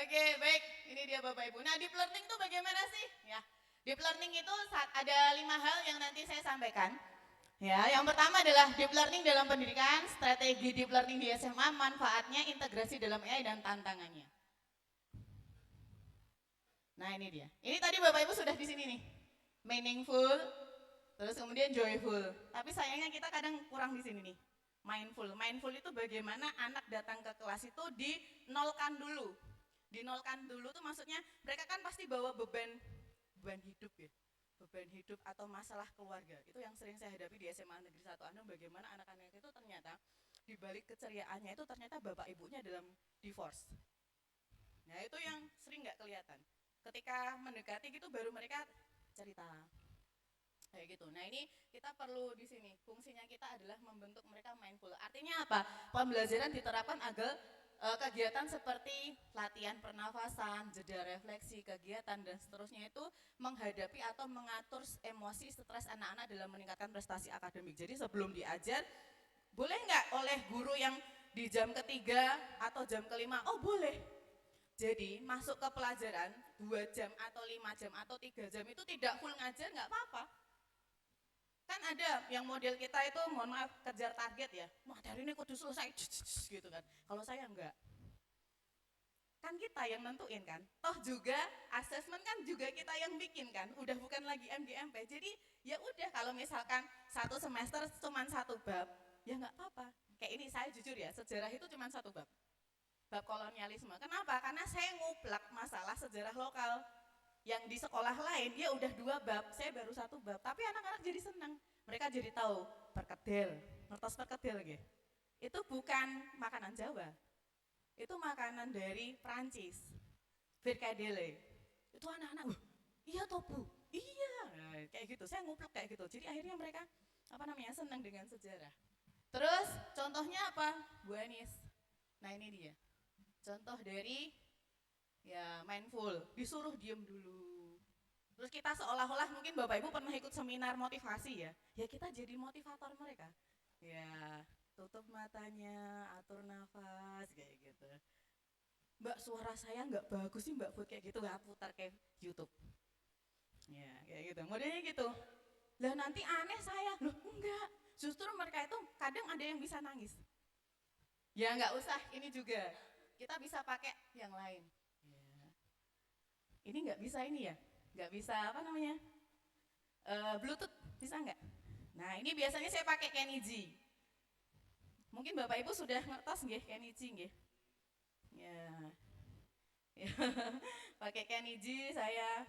F: Oke, baik. Ini dia Bapak Ibu. Nah, deep learning itu bagaimana sih? Ya, deep learning itu ada 5 hal yang nanti saya sampaikan. Ya, yang pertama adalah deep learning dalam pendidikan, strategi deep learning di SMA, manfaatnya, integrasi dalam AI dan tantangannya. Nah, ini dia. Ini tadi Bapak Ibu sudah di sini nih. Meaningful, terus kemudian joyful. Tapi sayangnya kita kadang kurang di sini nih. Mindful. Mindful itu bagaimana anak datang ke kelas itu dinolkan dulu. Dinolkan dulu tuh maksudnya mereka kan pasti bawa beban hidup ya. Beban hidup atau masalah keluarga. Itu yang sering saya hadapi di SMA Negeri 1 Andong, bagaimana anak-anak itu ternyata di balik keceriaannya itu ternyata bapak ibunya dalam divorce. Nah, itu yang sering nggak kelihatan. Ketika mendekati gitu baru mereka cerita. Kayak gitu. Nah, ini kita perlu di sini. Fungsinya kita adalah membentuk mereka mindful. Artinya apa? Pembelajaran diterapkan agar kegiatan seperti latihan pernafasan, jeda refleksi, kegiatan dan seterusnya itu menghadapi atau mengatur emosi stres anak-anak dalam meningkatkan prestasi akademik. Jadi sebelum diajar, boleh nggak oleh guru yang di jam ketiga atau jam kelima? Oh boleh. Jadi masuk ke pelajaran 2 jam atau 5 jam atau 3 jam itu tidak full ngajar nggak apa-apa. Kan ada yang model kita itu mohon maaf kejar target ya. Materi ini kudu selesai gitu kan. Kalau saya enggak. Kan kita yang nentuin kan. Toh juga asesmen kan juga kita yang bikin kan. Udah bukan lagi MGMP. Jadi ya udah kalau misalkan 1 semester cuma 1 bab, ya enggak apa-apa. Kayak ini saya jujur ya, sejarah itu cuma 1 bab. Bab kolonialisme. Kenapa? Karena saya nguplak masalah sejarah lokal. Yang di sekolah lain dia udah 2 bab, saya baru 1 bab. Tapi anak-anak jadi senang. Mereka jadi tahu perkedel, ngertos perkedel gitu. Itu bukan makanan Jawa. Itu makanan dari Prancis. Frikadelle. Itu anak-anak, iya toh Bu, iya. Nah, kayak gitu, saya nguplak kayak gitu. Jadi akhirnya mereka senang dengan sejarah. Terus contohnya apa? Bu Anis. Nah ini dia. Contoh dari ya mindful, disuruh diem dulu. Terus kita seolah-olah mungkin Bapak Ibu pernah ikut seminar motivasi ya. Ya kita jadi motivator mereka. Ya, tuh tutup matanya, atur nafas kayak gitu. Mbak, suara saya nggak bagus sih Mbak buat kayak gitu, nggak putar kayak YouTube. Ya kayak gitu, modelnya gitu. Lah nanti aneh saya, loh enggak, justru mereka itu kadang ada yang bisa nangis. Ya nggak usah, ini juga kita bisa pakai yang lain. Ya. Ini nggak bisa ini ya, nggak bisa apa namanya, Bluetooth bisa nggak? Nah ini biasanya saya pakai Kenny G. Mungkin Bapak Ibu sudah ngertos nggih Kenny G nggih? Ya, ya. Pakai Kenny G saya.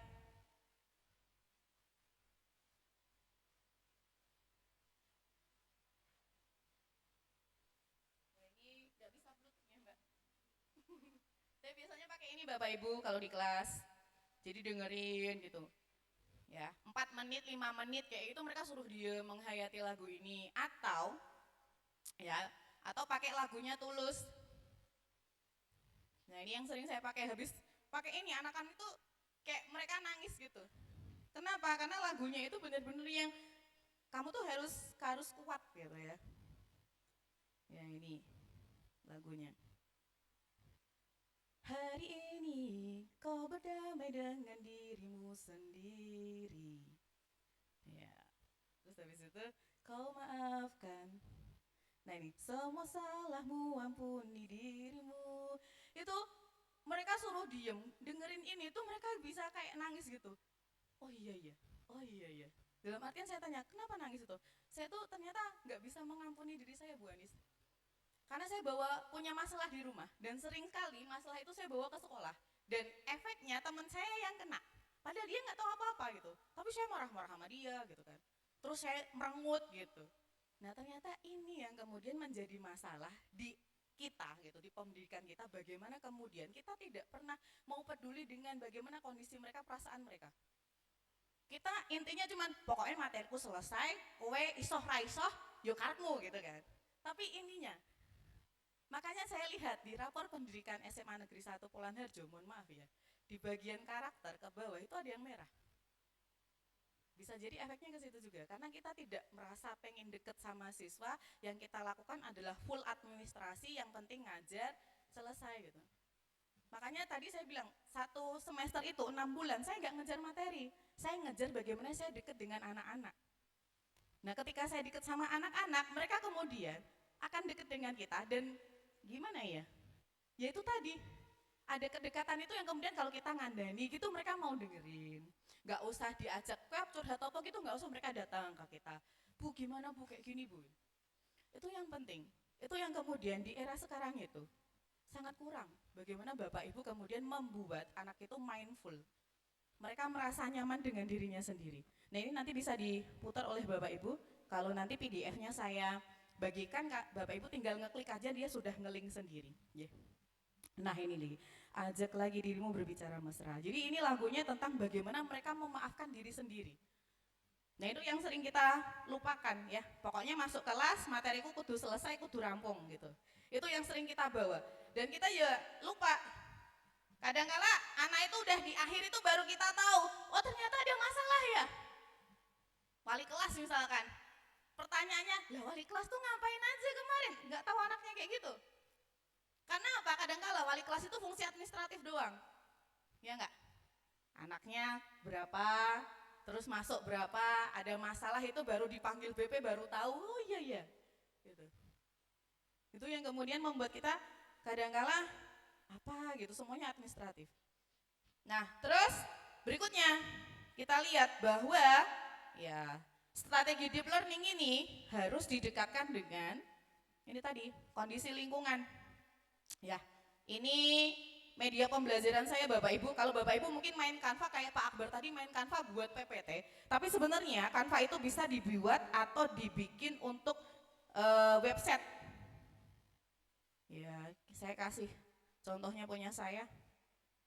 F: Ini nggak bisa Bluetooth ya Mbak. Saya biasanya pakai ini Bapak Ibu kalau di kelas. Jadi dengerin gitu. Ya, 4 menit, 5 menit kayak gitu mereka suruh dia menghayati lagu ini atau ya, atau pakai lagunya Tulus. Nah, ini yang sering saya pakai habis pakai ini anak-anak itu kayak mereka nangis gitu. Kenapa? Karena lagunya itu benar-benar yang kamu tuh harus kuat gitu ya. Ya ini lagunya. Hari ini kau berdamai dengan dirimu sendiri. Ya. Terus habis itu kau maafkan. Nah ini semua salahmu ampuni dirimu. Itu mereka suruh diem, dengerin ini tuh mereka bisa kayak nangis gitu. Oh iya iya, oh iya iya. Dalam artian saya tanya, kenapa nangis itu? Saya tuh ternyata nggak bisa mengampuni diri saya Bu Anis. Karena saya punya masalah di rumah dan sering kali masalah itu saya bawa ke sekolah dan efeknya teman saya yang kena. Padahal dia nggak tahu apa-apa gitu. Tapi saya marah-marah sama dia gitu kan. Terus saya merengut gitu. Nah ternyata ini yang kemudian menjadi masalah di kita gitu, di pendidikan kita, bagaimana kemudian kita tidak pernah mau peduli dengan bagaimana kondisi mereka, perasaan mereka. Kita intinya cuman pokoknya materiku selesai, kowe isoh raisoh, yo karepmu gitu kan. Tapi ininya, makanya saya lihat di rapor pendidikan SMA Negeri 1 Polan Harjo, mohon maaf ya, di bagian karakter ke bawah itu ada yang merah. Bisa jadi efeknya ke situ juga, karena kita tidak merasa pengen deket sama siswa, yang kita lakukan adalah full administrasi, yang penting ngajar, selesai gitu. Makanya tadi saya bilang, 1 semester itu 6 bulan, saya nggak ngejar materi, saya ngejar bagaimana saya deket dengan anak-anak. Nah ketika saya deket sama anak-anak, mereka kemudian akan deket dengan kita dan gimana ya? Ya itu tadi, ada kedekatan itu yang kemudian kalau kita ngandani gitu mereka mau dengerin. Nggak usah diajak web curhat apa gitu, nggak usah mereka datang ke kita. Bu gimana Bu kayak gini Bu? Itu yang penting. Itu yang kemudian di era sekarang itu sangat kurang. Bagaimana Bapak Ibu kemudian membuat anak itu mindful. Mereka merasa nyaman dengan dirinya sendiri. Nah ini nanti bisa diputar oleh Bapak Ibu. Kalau nanti PDF-nya saya bagikan, Bapak Ibu tinggal ngeklik aja dia sudah ngelink sendiri. Yeah. Nah ini nih, ajak lagi dirimu berbicara mesra. Jadi ini lagunya tentang bagaimana mereka memaafkan diri sendiri. Nah itu yang sering kita lupakan ya. Pokoknya masuk kelas, materiku kudu selesai, kudu rampung gitu. Itu yang sering kita bawa. Dan kita ya lupa. Kadang-kala anak itu udah di akhir itu baru kita tahu, oh ternyata ada masalah ya. Wali kelas misalkan. Pertanyaannya, lah wali kelas tuh ngapain aja kemarin? Nggak tahu anaknya kayak gitu. Karena apa? Kadang-kala wali kelas itu fungsi administratif doang. Ya enggak? Anaknya berapa, terus masuk berapa, ada masalah itu baru dipanggil BP baru tahu, oh iya iya. Gitu. Itu yang kemudian membuat kita kadang-kala apa gitu, semuanya administratif. Nah, terus berikutnya kita lihat bahwa ya strategi deep learning ini harus didekatkan dengan ini tadi, kondisi lingkungan. Ya, ini media pembelajaran saya Bapak Ibu. Kalau Bapak Ibu mungkin main Canva kayak Pak Akbar tadi main Canva buat PPT. Tapi sebenarnya Canva itu bisa dibuat atau dibikin untuk website. Ya, saya kasih contohnya punya saya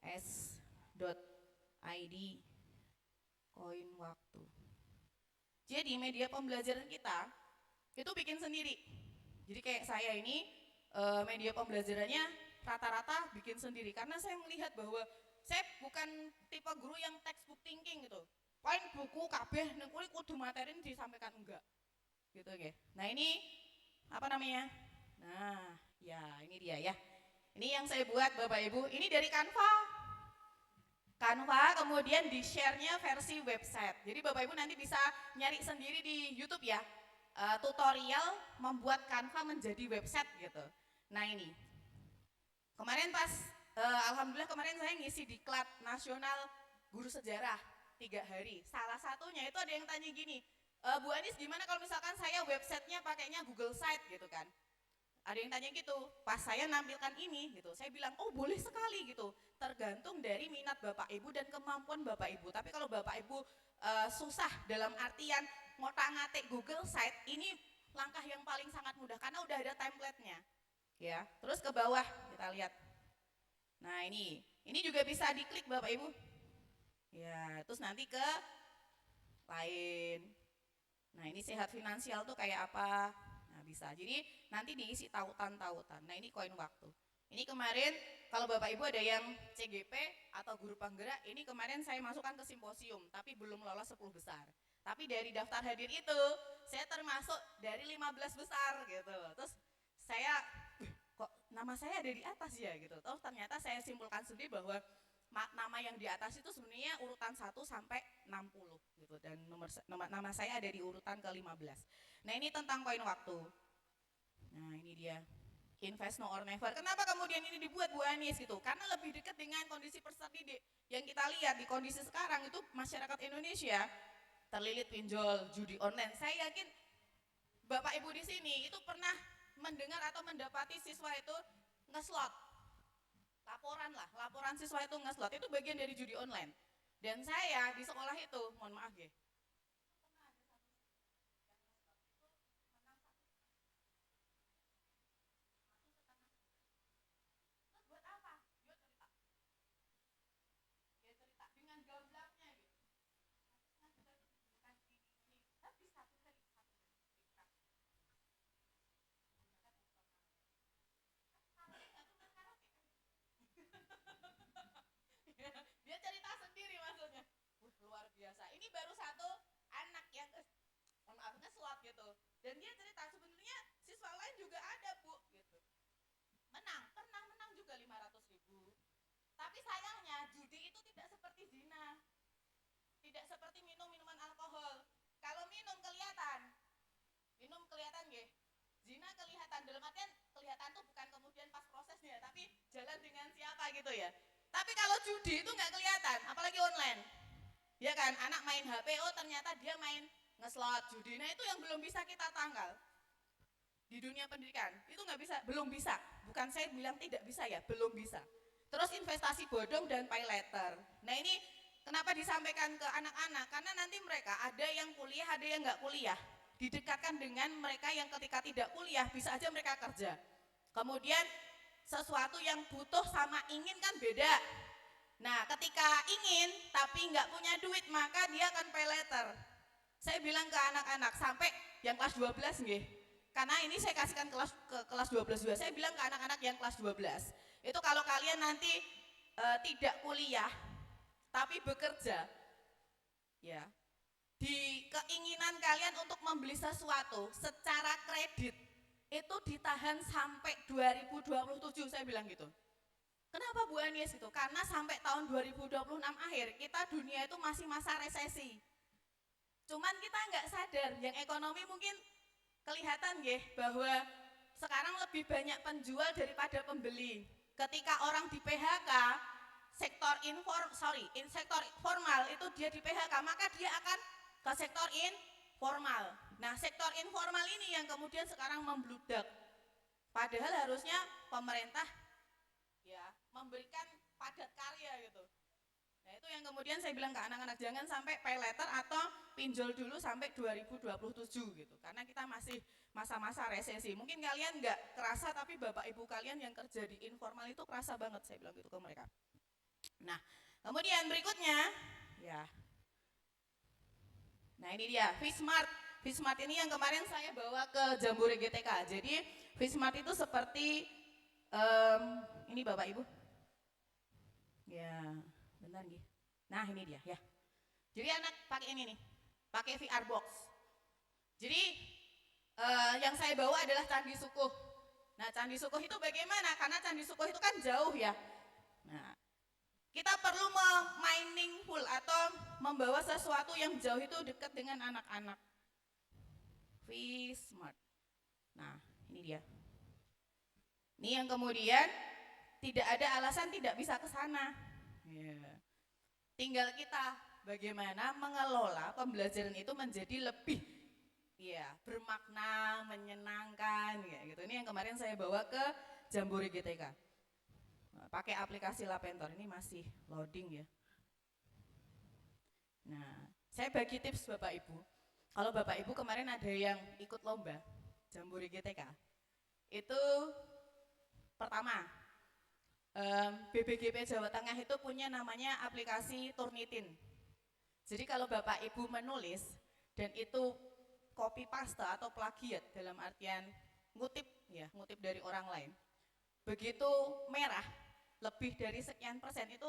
F: s.id koin waktu. Jadi media pembelajaran kita itu bikin sendiri. Jadi kayak saya ini media pembelajarannya rata-rata bikin sendiri karena saya melihat bahwa saya bukan tipe guru yang textbook thinking gitu. Poin buku kabeh nek kudu materi disampaikan enggak. Gitu nggih. Nah, ini apa namanya? Nah, ya ini dia ya. Ini yang saya buat Bapak Ibu. Ini dari Canva. Canva kemudian di share-nya versi website. Jadi Bapak Ibu nanti bisa nyari sendiri di YouTube ya. Tutorial membuat Canva menjadi website gitu. Nah ini. Kemarin pas alhamdulillah kemarin saya ngisi diklat nasional guru sejarah 3 hari. Salah satunya itu ada yang tanya gini, Bu Anis gimana kalau misalkan saya websitenya pakainya Google Site gitu kan. Ada yang tanya gitu, pas saya nampilkan ini gitu, saya bilang oh boleh sekali gitu, tergantung dari minat Bapak Ibu dan kemampuan Bapak Ibu. Tapi kalau Bapak Ibu susah dalam artian ngotak-ngatik Google Site, ini langkah yang paling sangat mudah karena udah ada template-nya. Ya, terus ke bawah kita lihat. Nah ini juga bisa diklik Bapak Ibu. Ya, terus nanti ke lain. Nah ini sehat finansial tuh kayak apa? Nah bisa, jadi nanti diisi tautan-tautan. Nah ini koin waktu. Ini kemarin kalau Bapak Ibu ada yang CGP atau guru penggerak, ini kemarin saya masukkan ke simposium, tapi belum lolos 10 besar. Tapi dari daftar hadir itu, saya termasuk dari 15 besar gitu. Terus saya, kok nama saya ada di atas ya gitu. Terus ternyata saya simpulkan sendiri bahwa nama yang di atas itu sebenarnya urutan 1 sampai 60 gitu, dan nama saya ada di urutan ke-15. Nah ini tentang koin waktu. Nah ini dia, invest now or never. Kenapa kemudian ini dibuat Bu Anis gitu? Karena lebih dekat dengan kondisi peserta didik. Yang kita lihat di kondisi sekarang itu masyarakat Indonesia terlilit pinjol, judi online. Saya yakin Bapak Ibu di sini itu pernah mendengar atau mendapati siswa itu ngeslot. Laporan siswa itu ngeslot, itu bagian dari judi online. Dan saya di sekolah itu, mohon maaf ya, dengan gambarnya gitu. Dia cerita sendiri maksudnya. Luar biasa. Ini baru satu anak yang maaf ngeslot gitu. Dan dia cerita sebenarnya siswa lain juga ada Bu gitu. Pernah menang juga 500.000. Tapi sayangnya judi itu tidak seperti zina. Tidak seperti minum minuman alkohol. Kalau minum kelihatan nggih. Zina kelihatan, dalam artian kelihatan tuh bukan kemudian pas prosesnya, tapi jalan dengan siapa gitu ya. Tapi kalau judi itu nggak kelihatan, apalagi online. Ya kan, anak main HP, oh ternyata dia main ngeslot judi. Nah itu yang belum bisa kita tangkal. Di dunia pendidikan, itu nggak bisa, belum bisa. Bukan saya bilang tidak bisa ya, belum bisa. Terus investasi bodong dan pay letter. Nah ini kenapa disampaikan ke anak-anak? Karena nanti mereka ada yang kuliah, ada yang nggak kuliah. Didekatkan dengan mereka yang ketika tidak kuliah, bisa aja mereka kerja. Kemudian sesuatu yang butuh sama ingin kan beda. Nah ketika ingin tapi nggak punya duit, maka dia akan pay letter. Saya bilang ke anak-anak sampai yang kelas 12 nggih. Karena ini saya kasihkan ke kelas 12 juga. Saya bilang ke anak-anak yang kelas 12. Itu kalau kalian nanti tidak kuliah tapi bekerja, ya, di keinginan kalian untuk membeli sesuatu secara kredit itu ditahan sampai 2027, saya bilang gitu. Kenapa Bu Anies itu? Karena sampai tahun 2026 akhir kita dunia itu masih masa resesi. Cuman kita nggak sadar, yang ekonomi mungkin kelihatan ya bahwa sekarang lebih banyak penjual daripada pembeli. Ketika orang di PHK, sektor formal itu dia di PHK, maka dia akan ke sektor informal. Nah, sektor informal ini yang kemudian sekarang membludak. Padahal harusnya pemerintah ya memberikan padat karya gitu. Nah, itu yang kemudian saya bilang ke anak-anak, jangan sampai pay letter atau pinjol dulu sampai 2027 gitu. Karena kita masih masa-masa resesi. Mungkin kalian nggak kerasa, tapi Bapak Ibu kalian yang kerja di informal itu kerasa banget, saya bilang gitu ke mereka. Nah, kemudian berikutnya ya. Nah, ini dia Fishmart. Fishmart ini yang kemarin saya bawa ke Jambore GTK. Jadi Fishmart itu seperti ini Bapak Ibu. Ya, bentar nih. Nah, ini dia ya. Jadi anak pakai ini nih. Pakai VR box. Jadi yang saya bawa adalah Candi Sukuh. Nah, Candi Sukuh itu bagaimana? Karena Candi Sukuh itu kan jauh ya. Nah, kita perlu meaningful atau membawa sesuatu yang jauh itu dekat dengan anak-anak. Smart. Nah, ini dia. Ini yang kemudian tidak ada alasan tidak bisa ke sana. Ya. Tinggal kita bagaimana mengelola pembelajaran itu menjadi lebih bermakna, menyenangkan gitu. Ini yang kemarin saya bawa ke Jambore GTK. Pakai aplikasi Lapentor, ini masih loading ya. Nah, saya bagi tips Bapak Ibu. Kalau Bapak Ibu kemarin ada yang ikut lomba Jambore GTK, itu pertama, BBGP Jawa Tengah itu punya namanya aplikasi Turnitin. Jadi kalau Bapak Ibu menulis dan itu copy paste atau plagiat dalam artian ngutip dari orang lain, begitu merah lebih dari sekian persen itu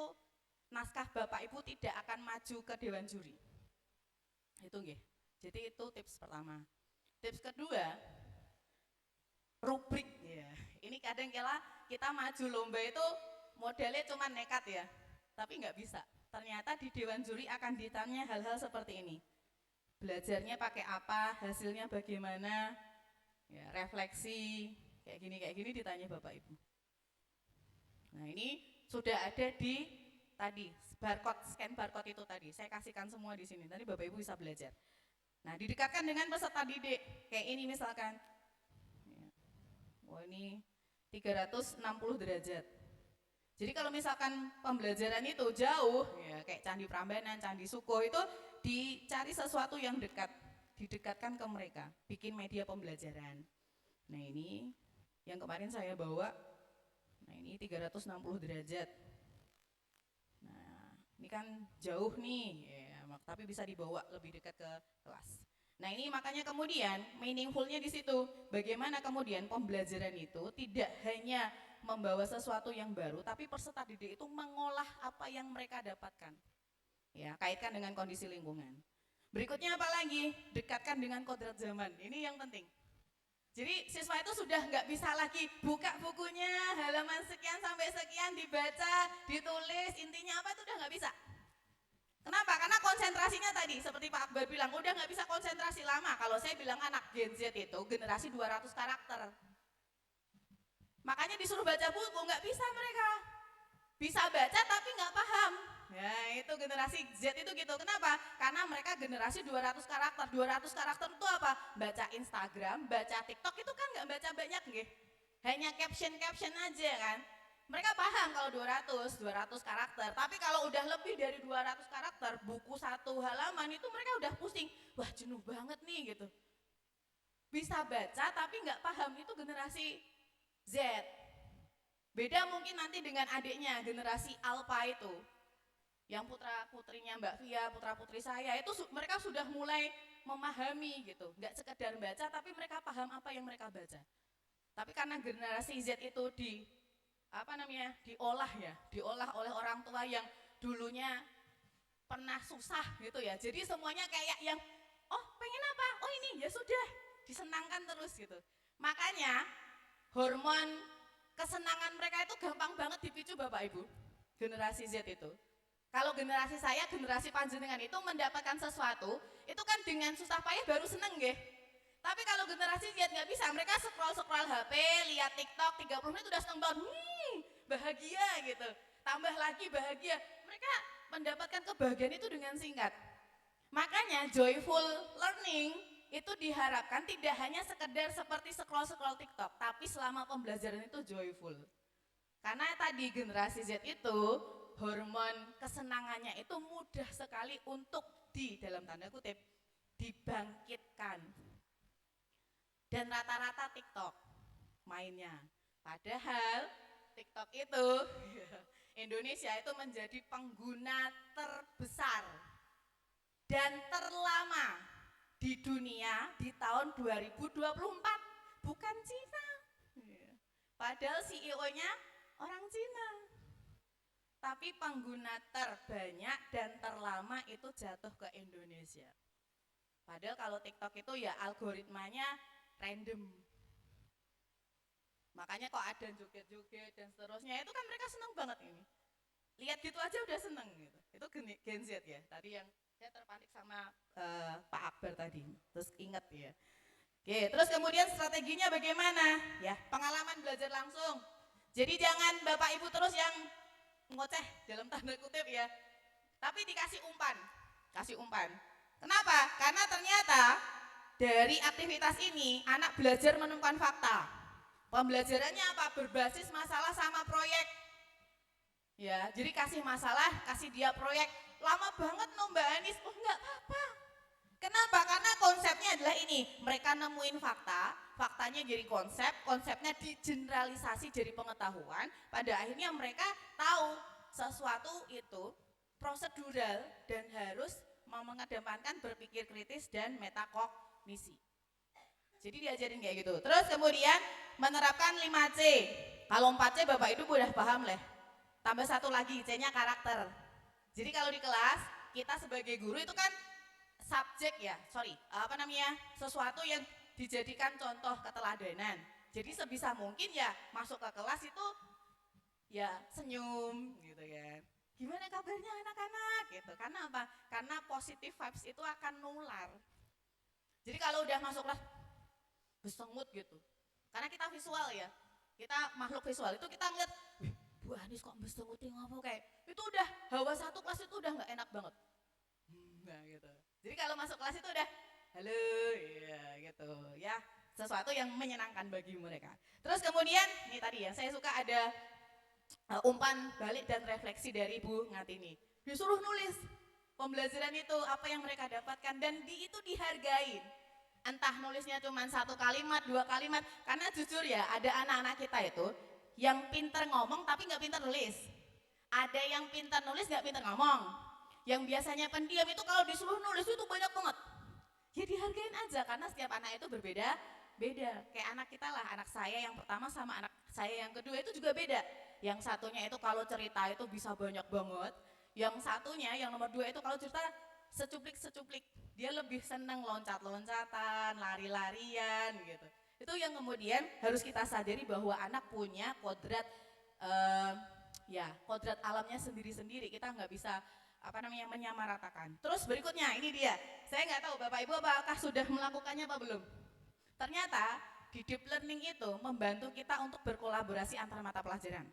F: naskah Bapak Ibu tidak akan maju ke dewan juri. Itu nggih. Jadi itu tips pertama. Tips kedua, rubrik ya. Ini kadang kala kita maju lomba itu modelnya cuma nekat ya, tapi nggak bisa. Ternyata di dewan juri akan ditanya hal-hal seperti ini. Belajarnya pakai apa, hasilnya bagaimana, ya, refleksi, kayak gini ditanya Bapak Ibu. Nah, ini sudah ada di tadi scan barcode itu tadi. Saya kasihkan semua di sini. Tadi Bapak Ibu bisa belajar. Nah, didekatkan dengan peserta didik. Kayak ini misalkan. Oh, ini 360 derajat. Jadi kalau misalkan pembelajaran itu jauh, ya kayak Candi Prambanan, Candi Sukuh itu dicari sesuatu yang dekat, didekatkan ke mereka, bikin media pembelajaran. Nah, ini yang kemarin saya bawa. Nah, ini 360 derajat. Nah, ini kan jauh nih, ya, tapi bisa dibawa lebih dekat ke kelas. Nah, ini makanya kemudian meaningfulnya di situ. Bagaimana kemudian pembelajaran itu tidak hanya membawa sesuatu yang baru, tapi peserta didik itu mengolah apa yang mereka dapatkan. Ya, kaitkan dengan kondisi lingkungan. Berikutnya apa lagi? Dekatkan dengan kodrat zaman. Ini yang penting. Jadi siswa itu sudah nggak bisa lagi buka bukunya halaman sekian sampai sekian dibaca, ditulis, intinya apa itu udah nggak bisa. Kenapa? Karena konsentrasinya tadi seperti Pak Akbar bilang udah nggak bisa konsentrasi lama. Kalau saya bilang anak Gen Z itu generasi 200 karakter. Makanya disuruh baca buku nggak bisa mereka. Bisa baca tapi nggak paham. Ya, itu generasi Z itu gitu. Kenapa? Karena mereka generasi 200 karakter. 200 karakter itu apa? Baca Instagram, baca TikTok itu kan nggak baca banyak nggih. Hanya caption aja kan. Mereka paham kalau 200 karakter. Tapi kalau udah lebih dari 200 karakter, buku satu halaman itu mereka udah pusing. Wah, jenuh banget nih gitu. Bisa baca tapi nggak paham, itu generasi Z. Beda mungkin nanti dengan adiknya, generasi Alpha itu. Yang putra-putrinya Mbak Via, putra-putri saya, itu mereka sudah mulai memahami gitu. Nggak sekedar baca, tapi mereka paham apa yang mereka baca. Tapi karena generasi Z itu diolah oleh orang tua yang dulunya pernah susah gitu ya. Jadi semuanya kayak yang, oh pengen apa? Oh ini, ya sudah, disenangkan terus gitu. Makanya hormon kesenangan mereka itu gampang banget dipicu Bapak Ibu, generasi Z itu. Kalau generasi saya, generasi panjenengan itu mendapatkan sesuatu, itu kan dengan susah payah baru seneng nggih. Tapi kalau generasi Z nggak bisa, mereka scroll HP, lihat TikTok 30 menit udah seneng banget, bahagia gitu. Tambah lagi bahagia, mereka mendapatkan kebahagiaan itu dengan singkat. Makanya joyful learning itu diharapkan tidak hanya sekedar seperti scroll TikTok, tapi selama pembelajaran itu joyful. Karena tadi generasi Z itu hormon kesenangannya itu mudah sekali untuk dalam tanda kutip dibangkitkan. Dan rata-rata TikTok mainnya. Padahal TikTok itu Indonesia itu menjadi pengguna terbesar dan terlama di dunia di tahun 2024, bukan Cina. Padahal CEO-nya orang Cina. Tapi pengguna terbanyak dan terlama itu jatuh ke Indonesia. Padahal kalau TikTok itu ya algoritmanya random. Makanya kok ada joget-joget dan seterusnya, itu kan mereka seneng banget ini. Lihat gitu aja udah seneng gitu. Itu Gen Z ya, tadi yang saya terpanik sama Pak Akbar tadi, terus inget ya. Oke, terus kemudian strateginya bagaimana? Ya, pengalaman belajar langsung. Jadi jangan Bapak Ibu terus yang ngoceh dalam tanda kutip ya, tapi dikasih umpan, kasih umpan. Kenapa? Karena ternyata dari aktivitas ini anak belajar menemukan fakta. Pembelajarannya apa? Berbasis masalah sama proyek. Ya, jadi kasih masalah, kasih dia proyek. Lama banget no Mbak Anis. Oh enggak apa-apa. Kenapa? Karena konsepnya adalah ini. Mereka nemuin fakta, faktanya jadi konsep, konsepnya digeneralisasi jadi pengetahuan. Pada akhirnya mereka tahu sesuatu itu prosedural dan harus mengedepankan berpikir kritis dan metakognisi. Jadi diajarin kayak gitu. Terus kemudian menerapkan 5C. Kalau 4C Bapak Ibu udah paham lah. Tambah satu lagi, C-nya karakter. Jadi kalau di kelas, kita sebagai guru itu kan sesuatu yang dijadikan contoh keteladanan. Jadi sebisa mungkin ya masuk ke kelas itu ya senyum gitu kan. Gimana kabarnya anak-anak gitu. Karena apa? Karena positive vibes itu akan nular. Jadi kalau udah masuk kelas besengut gitu. Karena kita visual ya. Kita makhluk visual itu kita ngeliat, Bu Anis kok besengutin ngomong kayak itu udah hawa satu kelas itu udah nggak enak banget. Nah gitu. Jadi kalau masuk kelas itu udah halo ya gitu ya, sesuatu yang menyenangkan bagi mereka. Terus kemudian ini tadi ya, saya suka ada umpan balik dan refleksi dari Bu Ngatini. Disuruh nulis pembelajaran itu apa yang mereka dapatkan dan itu dihargain. Entah nulisnya cuma 1 kalimat, 2 kalimat, karena jujur ya ada anak-anak kita itu yang pinter ngomong tapi nggak pinter nulis. Ada yang pinter nulis nggak pinter ngomong. Yang biasanya pendiam itu kalau disuruh nulis itu banyak banget. Ya dihargain aja karena setiap anak itu berbeda-beda. Kayak anak kita lah, anak saya yang pertama sama anak saya yang kedua itu juga beda. Yang satunya itu kalau cerita itu bisa banyak banget. Yang satunya, yang nomor 2 itu kalau cerita secuplik-secuplik. Dia lebih seneng loncat-loncatan, lari-larian gitu. Itu yang kemudian harus kita sadari bahwa anak punya kodrat kodrat alamnya sendiri-sendiri. Kita nggak bisa menyamaratakan. Terus berikutnya ini dia. Saya nggak tahu Bapak Ibu apakah sudah melakukannya apa belum. Ternyata di deep learning itu membantu kita untuk berkolaborasi antar mata pelajaran.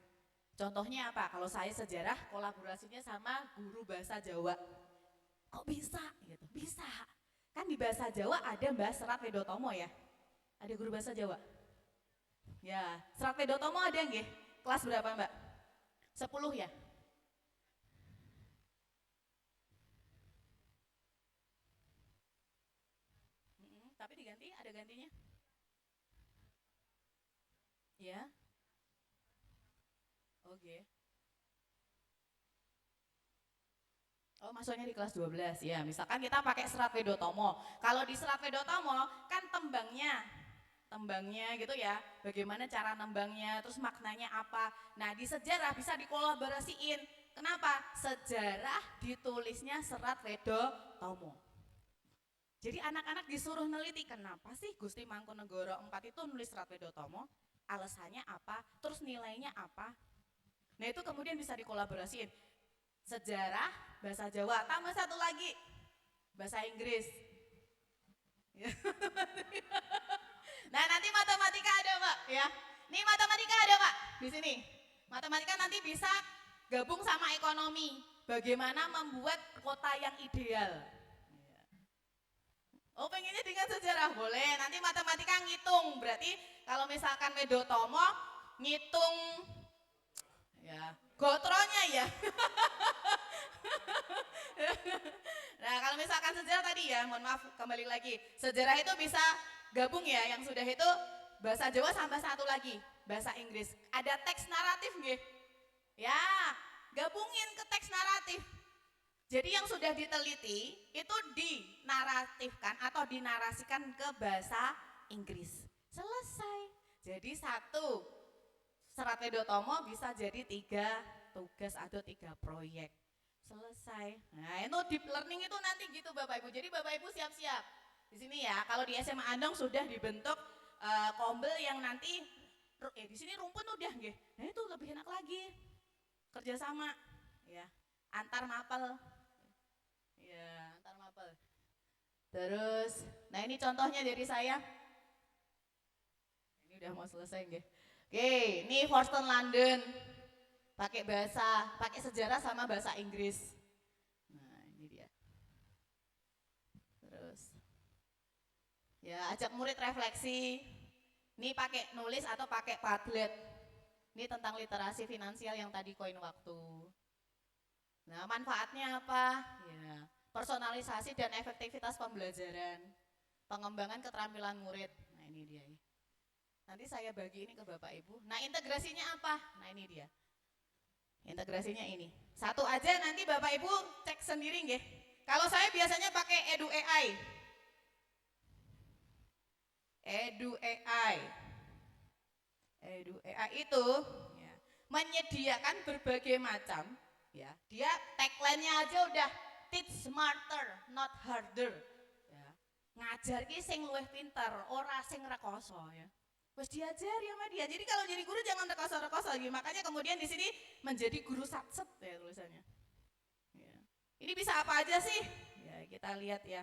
F: Contohnya apa? Kalau saya sejarah kolaborasinya sama guru bahasa Jawa. Kok bisa gitu? Bisa. Kan di bahasa Jawa ada Mbak Serat Wedotomo ya. Ada guru bahasa Jawa. Ya, Serat Wedotomo ada nggih? Kelas berapa Mbak? 10 ya? Tapi diganti, ada gantinya? Ya. Oke. Oh, masuknya di kelas 12 ya. Misalkan kita pakai Serat Wedotomo. Kalau di Serat Wedotomo kan tembangnya gitu ya. Bagaimana cara nembangnya, terus maknanya apa. Nah, di sejarah bisa dikolaborasiin. Kenapa? Sejarah ditulisnya Serat Wedotomo. Jadi anak-anak disuruh neliti kenapa sih Gusti Mangkunegoro 4 itu nulis Serat Wedotomo, alasannya apa, terus nilainya apa. Nah itu kemudian bisa dikolaborasiin. Sejarah, bahasa Jawa, tambah satu lagi, bahasa Inggris. Nah nanti matematika ada Mbak ya. Nih matematika ada Mbak di sini. Matematika nanti bisa gabung sama ekonomi. Bagaimana membuat kota yang ideal. Oh pengennya dengan sejarah boleh, nanti matematika ngitung, berarti kalau misalkan Wedotomo ngitung ya gotronya ya. Nah kalau misalkan sejarah tadi ya, mohon maaf kembali lagi, sejarah itu bisa gabung ya, yang sudah itu bahasa Jawa tambah satu lagi, bahasa Inggris. Ada teks naratif nggih? Ya, gabungin ke teks naratif. Jadi yang sudah diteliti itu dinaratifkan atau dinarasikan ke bahasa Inggris. Selesai. Jadi satu Serat Wedotomo bisa jadi 3 tugas atau 3 proyek. Selesai. Nah itu deep learning itu nanti gitu Bapak Ibu. Jadi Bapak Ibu siap-siap. Di sini ya, kalau di SMA Andong sudah dibentuk kombel yang nanti di sini rumpun udah nggih. Nah itu lebih enak lagi. Kerjasama ya, antar mapel. Ya, antar mapel. Terus, nah ini contohnya dari saya. Ini udah mau selesai nggih. Oke, ini Forston London. Pakai sejarah sama bahasa Inggris. Nah, ini dia. Terus ya, ajak murid refleksi. Ini pakai nulis atau pakai Padlet. Ini tentang literasi finansial yang tadi koin waktu. Nah, manfaatnya apa? Ya, personalisasi dan efektivitas pembelajaran. Pengembangan keterampilan murid. Nah, ini dia. Nanti saya bagi ini ke Bapak Ibu. Nah, integrasinya apa? Nah, ini dia. Integrasinya ini. Satu aja nanti Bapak Ibu cek sendiri nggih. Kalau saya biasanya pakai Edu AI. Edu AI. Edu AI itu ya, menyediakan berbagai macam ya. Dia tagline-nya aja udah teach smarter, not harder. Ya. Ngajar ki sing luwih pinter, ora sing rekoso ya. Wes diajari sama dia. Jadi kalau jadi guru jangan rekoso-rekoso. Makanya kemudian di sini menjadi guru satset ya tulisannya. Ya. Ini bisa apa aja sih? Ya kita lihat ya.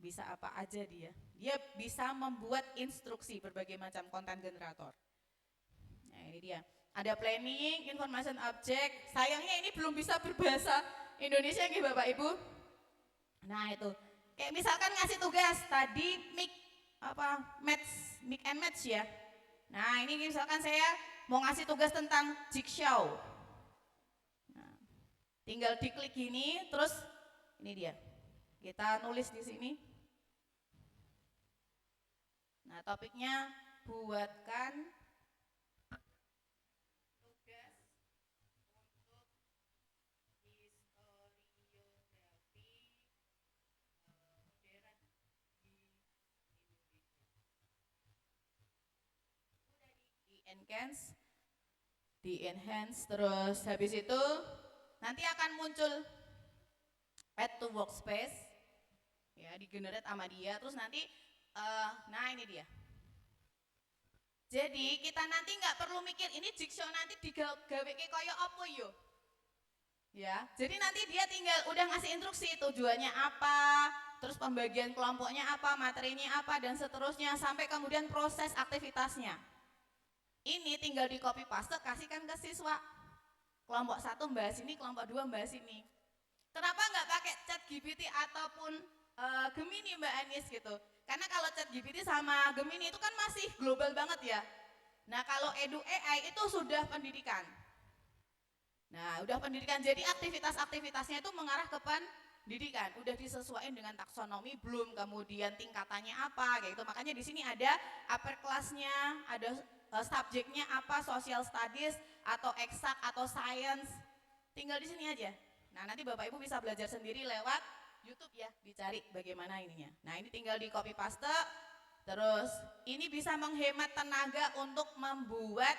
F: Bisa apa aja dia. Dia bisa membuat instruksi berbagai macam konten generator. Nah ini dia. Ada planning, information object. Sayangnya ini belum bisa berbahasa Indonesia nih Bapak Ibu. Nah itu. Kayak misalkan ngasih tugas tadi mix and match ya. Nah ini misalkan saya mau ngasih tugas tentang jigsaw. Nah, tinggal diklik gini, terus ini dia. Kita nulis di sini. Nah topiknya buatkan tugas untuk historiografi modern di enhance terus habis itu nanti akan muncul add to workspace ya di generate sama dia terus nanti nah ini dia jadi kita nanti nggak perlu mikir ini jigsaw nanti digawe kaya apa yo ya jadi nanti dia tinggal udah ngasih instruksi tujuannya apa terus pembagian kelompoknya apa materinya apa dan seterusnya sampai kemudian proses aktivitasnya. Ini tinggal di copy paste kasihkan ke siswa. Kelompok 1 bahas ini, kelompok 2 bahas ini. Kenapa nggak pakai ChatGPT ataupun Gemini Mbak Anis gitu? Karena kalau ChatGPT sama Gemini itu kan masih global banget ya. Nah kalau Edu AI itu sudah pendidikan. Nah udah pendidikan jadi aktivitas-aktivitasnya itu mengarah ke pendidikan. Udah disesuaikan dengan taksonomi belum kemudian tingkatannya apa kayak gitu. Makanya di sini ada upper kelasnya, ada subjeknya apa, social studies atau eksak atau science, tinggal di sini aja. Nah nanti Bapak Ibu bisa belajar sendiri lewat YouTube ya, dicari bagaimana ininya. Nah ini tinggal di copy paste, terus ini bisa menghemat tenaga untuk membuat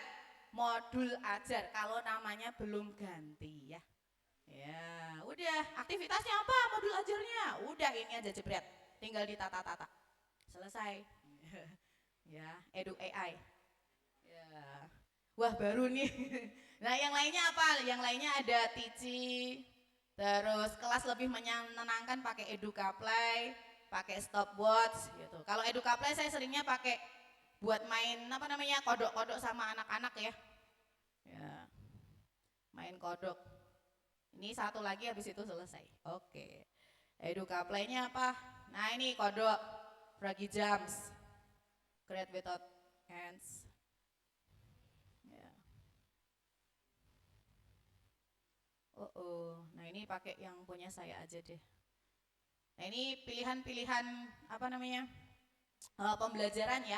F: modul ajar kalau namanya belum ganti ya. Ya udah, aktivitasnya apa modul ajarnya? Udah ini aja jebret, tinggal ditata-tata, selesai. Ya, Edu AI. Wah baru nih. Nah yang lainnya apa? Yang lainnya ada Tici. Terus kelas lebih menyenangkan pakai Educaplay, pakai stopwatch gitu. Kalau Educaplay saya seringnya pakai buat main apa namanya kodok-kodok sama anak-anak ya. Ya. Main kodok. Ini satu lagi habis itu selesai. Oke. Educaplaynya apa? Nah ini kodok. Froggy jumps. Create without hands. Nah ini pakai yang punya saya aja deh. Nah ini pilihan-pilihan apa namanya pembelajaran ya.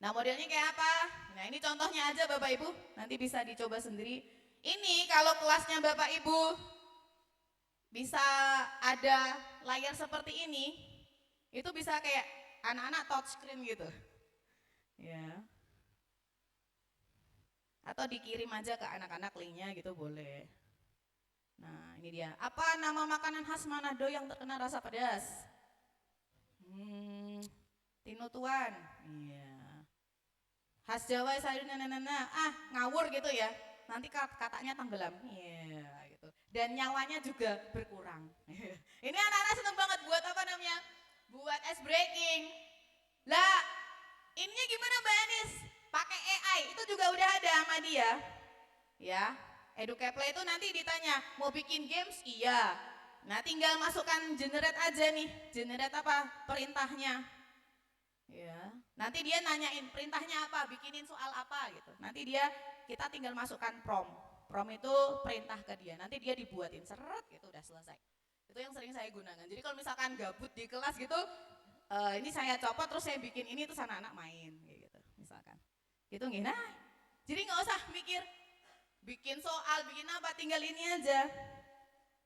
F: Nah modelnya kayak apa? Nah ini contohnya aja Bapak Ibu, nanti bisa dicoba sendiri. Ini kalau kelasnya Bapak Ibu bisa ada layar seperti ini, itu bisa kayak anak-anak touchscreen gitu. Ya. Atau dikirim aja ke anak-anak linknya gitu boleh. Nah ini dia. Apa nama makanan khas Manado yang terkenal rasa pedas? Tinutuan. Iya. khas Jawa sayur ngawur gitu ya. Nanti katanya tenggelam. Iya gitu. Dan nyawanya juga berkurang. Ini anak-anak seneng banget buat apa namanya? Buat ice breaking. Lah, ininya gimana Mbak Anis? Pakai AI itu juga udah ada sama dia. Ya, Educaplay itu nanti ditanya, mau bikin games? Iya. Nah, tinggal masukkan generate aja nih. Generate apa? Perintahnya. Ya. Nanti dia nanyain perintahnya apa, bikinin soal apa gitu. Nanti kita tinggal masukkan prompt. Prompt itu perintah ke dia. Nanti dia dibuatin seret gitu udah selesai. Itu yang sering saya gunakan. Jadi kalau misalkan gabut di kelas gitu, ini saya copot terus saya bikin ini terus anak-anak main gitu misalkan. Gitu nggih. Nah, jadi nggak usah mikir bikin soal, bikin apa, tinggal ini aja.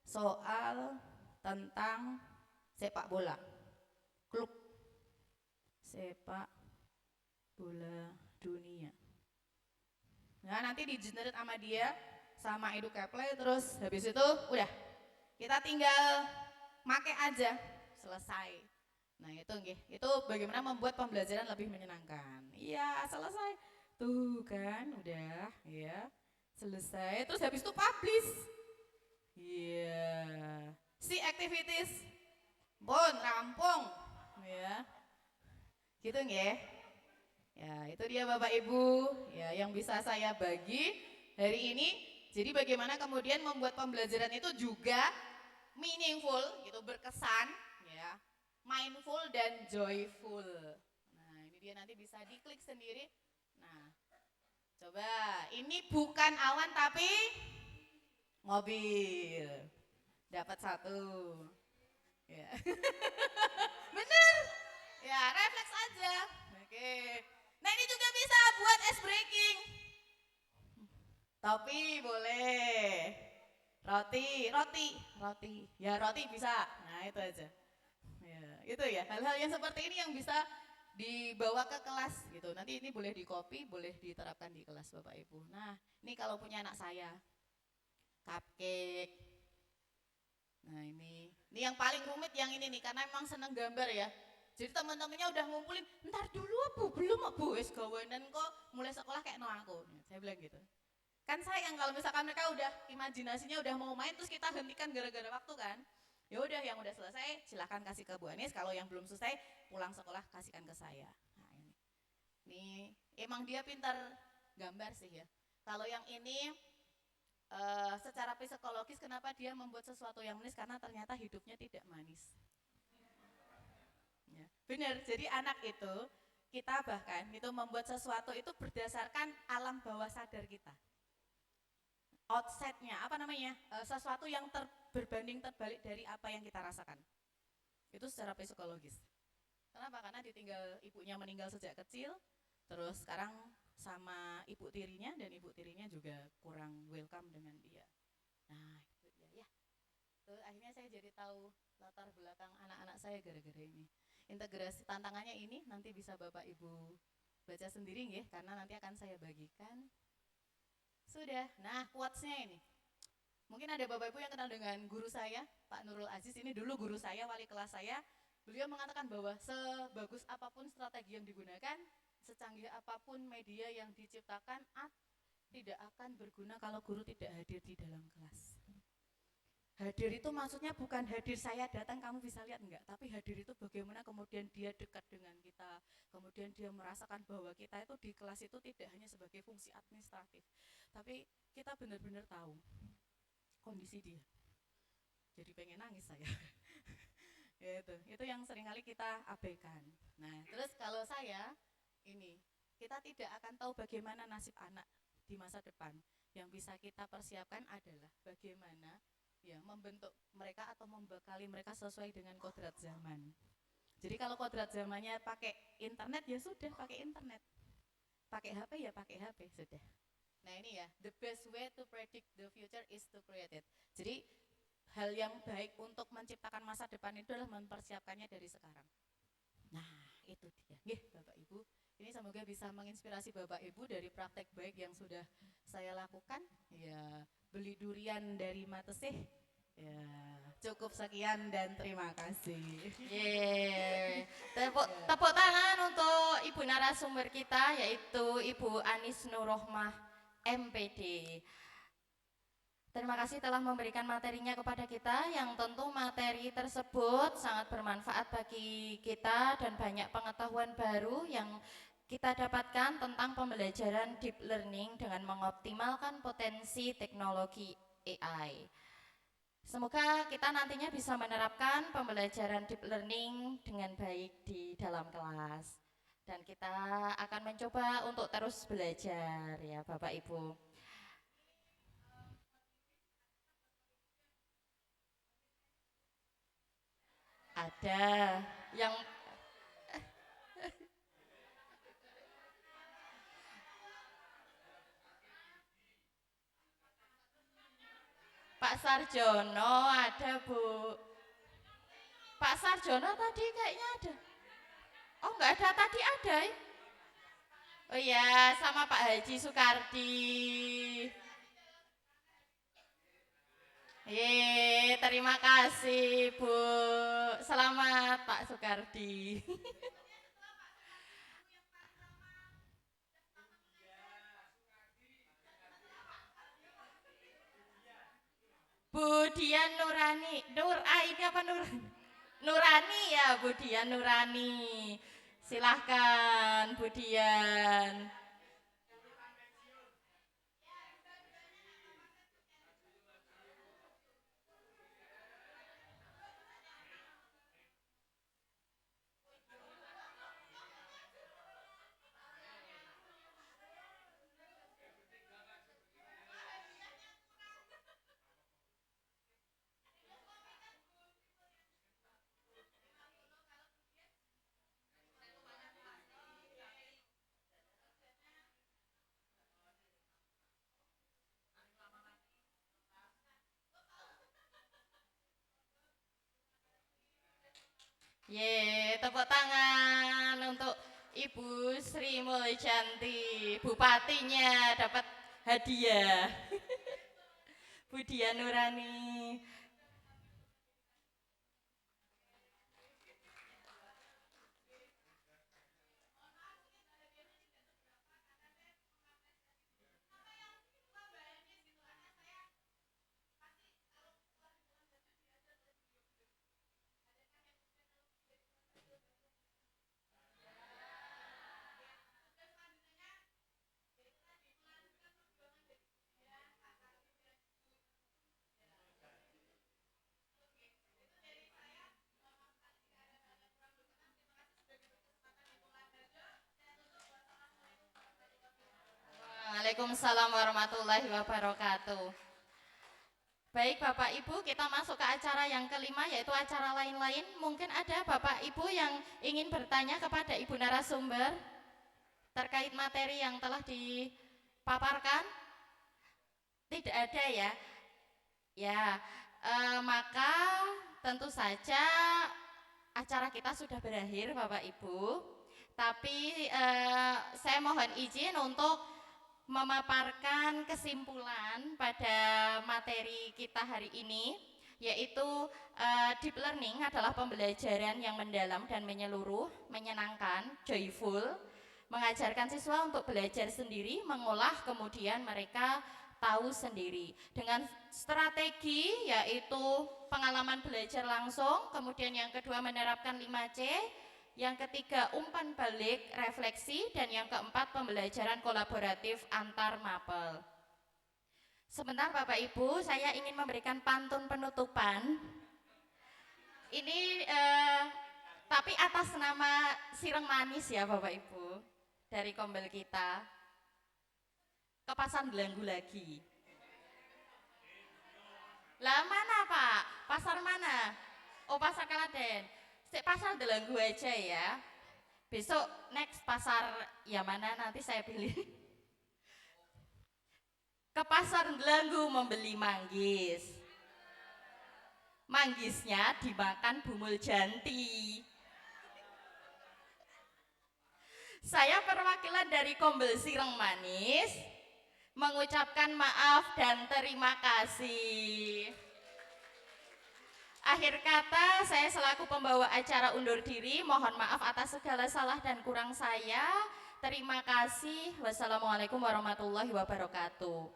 F: Soal tentang sepak bola. Klub sepak bola dunia. Nah, nanti di generate sama dia sama Educaplay terus habis itu udah kita tinggal make aja, selesai. Nah, itu nggih. Itu bagaimana membuat pembelajaran lebih menyenangkan. Iya, selesai. Tuh kan, udah ya. Selesai. Terus habis itu publish. Iya. See activities. Bon, rampung. Ya. Gitu nggih. Ya, itu dia Bapak Ibu ya yang bisa saya bagi hari ini. Jadi bagaimana kemudian membuat pembelajaran itu juga meaningful gitu, berkesan ya, mindful dan joyful. Nah, ini dia nanti bisa diklik sendiri. Nah, coba ini bukan awan tapi mobil. Dapat satu. Ya. Bener. Ya, refleks aja. Oke. Nah, ini juga bisa buat ice breaking. Topi boleh. Roti. Ya, roti bisa. Nah, itu aja. Ya, itu ya. Hal-hal yang seperti ini yang bisa dibawa ke kelas gitu. Nanti ini boleh di-copy, boleh diterapkan di kelas Bapak Ibu. Nah, ini kalau punya anak saya. Cupcake. Nah, ini yang paling rumit yang ini nih karena emang seneng gambar ya. Jadi teman-temannya udah ngumpulin, ntar dulu belum Bu, wis gawean kok mulai sekolah kayak no aku. Saya bilang gitu. Kan sayang kalau misalkan mereka udah imajinasinya udah mau main terus kita hentikan gara-gara waktu kan. Ya udah yang udah selesai silahkan kasih ke Bu Anis, kalau yang belum selesai pulang sekolah kasihkan ke saya. Nah, ini. Nih, emang dia pintar gambar sih ya. Kalau yang ini secara psikologis kenapa dia membuat sesuatu yang manis, karena ternyata hidupnya tidak manis. Ya, benar, jadi anak itu kita bahkan itu membuat sesuatu itu berdasarkan alam bawah sadar kita. Outsetnya apa namanya, sesuatu yang berbanding terbalik dari apa yang kita rasakan. Itu secara psikologis. Kenapa? Karena ditinggal ibunya meninggal sejak kecil, terus sekarang sama ibu tirinya dan ibu tirinya juga kurang welcome dengan dia. Nah, itu dia ya. Tuh, akhirnya saya jadi tahu latar belakang anak-anak saya gara-gara ini. Integrasi tantangannya ini nanti bisa Bapak Ibu baca sendiri nggih, karena nanti akan saya bagikan. Sudah. Nah, quotes-nya ini. Mungkin ada Bapak Ibu yang kenal dengan guru saya, Pak Nurul Aziz. Ini dulu guru saya, wali kelas saya. Beliau mengatakan bahwa sebagus apapun strategi yang digunakan, secanggih apapun media yang diciptakan, tidak akan berguna kalau guru tidak hadir di dalam kelas. Hadir itu maksudnya bukan hadir saya datang kamu bisa lihat, enggak, tapi hadir itu bagaimana kemudian dia dekat dengan kita, kemudian dia merasakan bahwa kita itu di kelas itu tidak hanya sebagai fungsi administratif, tapi kita benar-benar tahu kondisi dia. Jadi pengen nangis saya. Ya, itu yang seringkali kita abaikan. Nah, terus kalau saya ini, kita tidak akan tahu bagaimana nasib anak di masa depan. Yang bisa kita persiapkan adalah bagaimana ya membentuk mereka atau membekali mereka sesuai dengan kodrat zaman. Jadi kalau kodrat zamannya pakai internet ya sudah pakai internet, pakai HP ya pakai HP sudah. Nah, ini ya, the best way to predict the future is to create it. Jadi hal yang baik untuk menciptakan masa depan itu adalah mempersiapkannya dari sekarang. Nah, itu dia. Nggih, Bapak Ibu, ini semoga bisa menginspirasi Bapak Ibu dari praktek baik yang sudah saya lakukan. Ya, beli durian dari Matesih Ya, cukup sekian dan terima kasih.
A: Yeay. Tepuk tangan untuk ibu narasumber kita yaitu Ibu Anis Nurrohmah MPD. Terima kasih telah memberikan materinya kepada kita yang tentu materi tersebut sangat bermanfaat bagi kita dan banyak pengetahuan baru yang kita dapatkan tentang pembelajaran deep learning dengan mengoptimalkan potensi teknologi AI. Semoga kita nantinya bisa menerapkan pembelajaran deep learning dengan baik di dalam kelas. Dan kita akan mencoba untuk terus belajar ya Bapak Ibu. Ada yang Pak Sarjono ada Bu. Pak Sarjono tadi kayaknya ada. Oh enggak ada, tadi ada ya? Oh iya, sama Pak Haji Soekardi. Terima kasih Bu. Selamat Pak Soekardi. Bu Dian Nurani, ini apa Nurani ya, Bu Dian Nurani. Silahkan Bu Dian. Tepuk tangan untuk Ibu Sri Muljanti, Bupatinya dapat hadiah. Bu Dian Nurani. Waalaikumsalam warahmatullahi wabarakatuh. Baik Bapak Ibu, kita masuk ke acara yang kelima yaitu acara lain-lain. Mungkin ada Bapak Ibu yang ingin bertanya kepada Ibu narasumber terkait materi yang telah dipaparkan? Tidak ada ya? Ya, maka tentu saja acara kita sudah berakhir Bapak Ibu. Tapi saya mohon izin untuk memaparkan kesimpulan pada materi kita hari ini, yaitu deep learning adalah pembelajaran yang mendalam dan menyeluruh, menyenangkan, joyful, mengajarkan siswa untuk belajar sendiri, mengolah, kemudian mereka tahu sendiri dengan strategi yaitu pengalaman belajar langsung, kemudian yang kedua menerapkan 5C, yang ketiga umpan balik refleksi, dan yang keempat pembelajaran kolaboratif antar mapel. Sebentar Bapak Ibu, saya ingin memberikan pantun penutupan. Ini tapi atas nama Sireng Manis ya Bapak Ibu, dari Kombel kita. Kepasan Belanggu lagi. Lah mana Pak? Pasar mana? Oh Pasar Kaladen. Pasar Belanggu aja ya. Besok next pasar ya mana nanti saya pilih. Ke Pasar Belanggu membeli manggis. Manggisnya dimakan Bu Muljanti. Saya perwakilan dari Kombel Sireng Manis mengucapkan maaf dan terima kasih. Akhir kata, saya selaku pembawa acara undur diri, mohon maaf atas segala salah dan kurang saya. Terima kasih. Wassalamualaikum warahmatullahi wabarakatuh.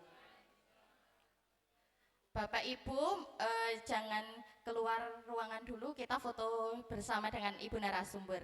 A: Bapak Ibu, jangan keluar ruangan dulu, kita foto bersama dengan Ibu narasumber.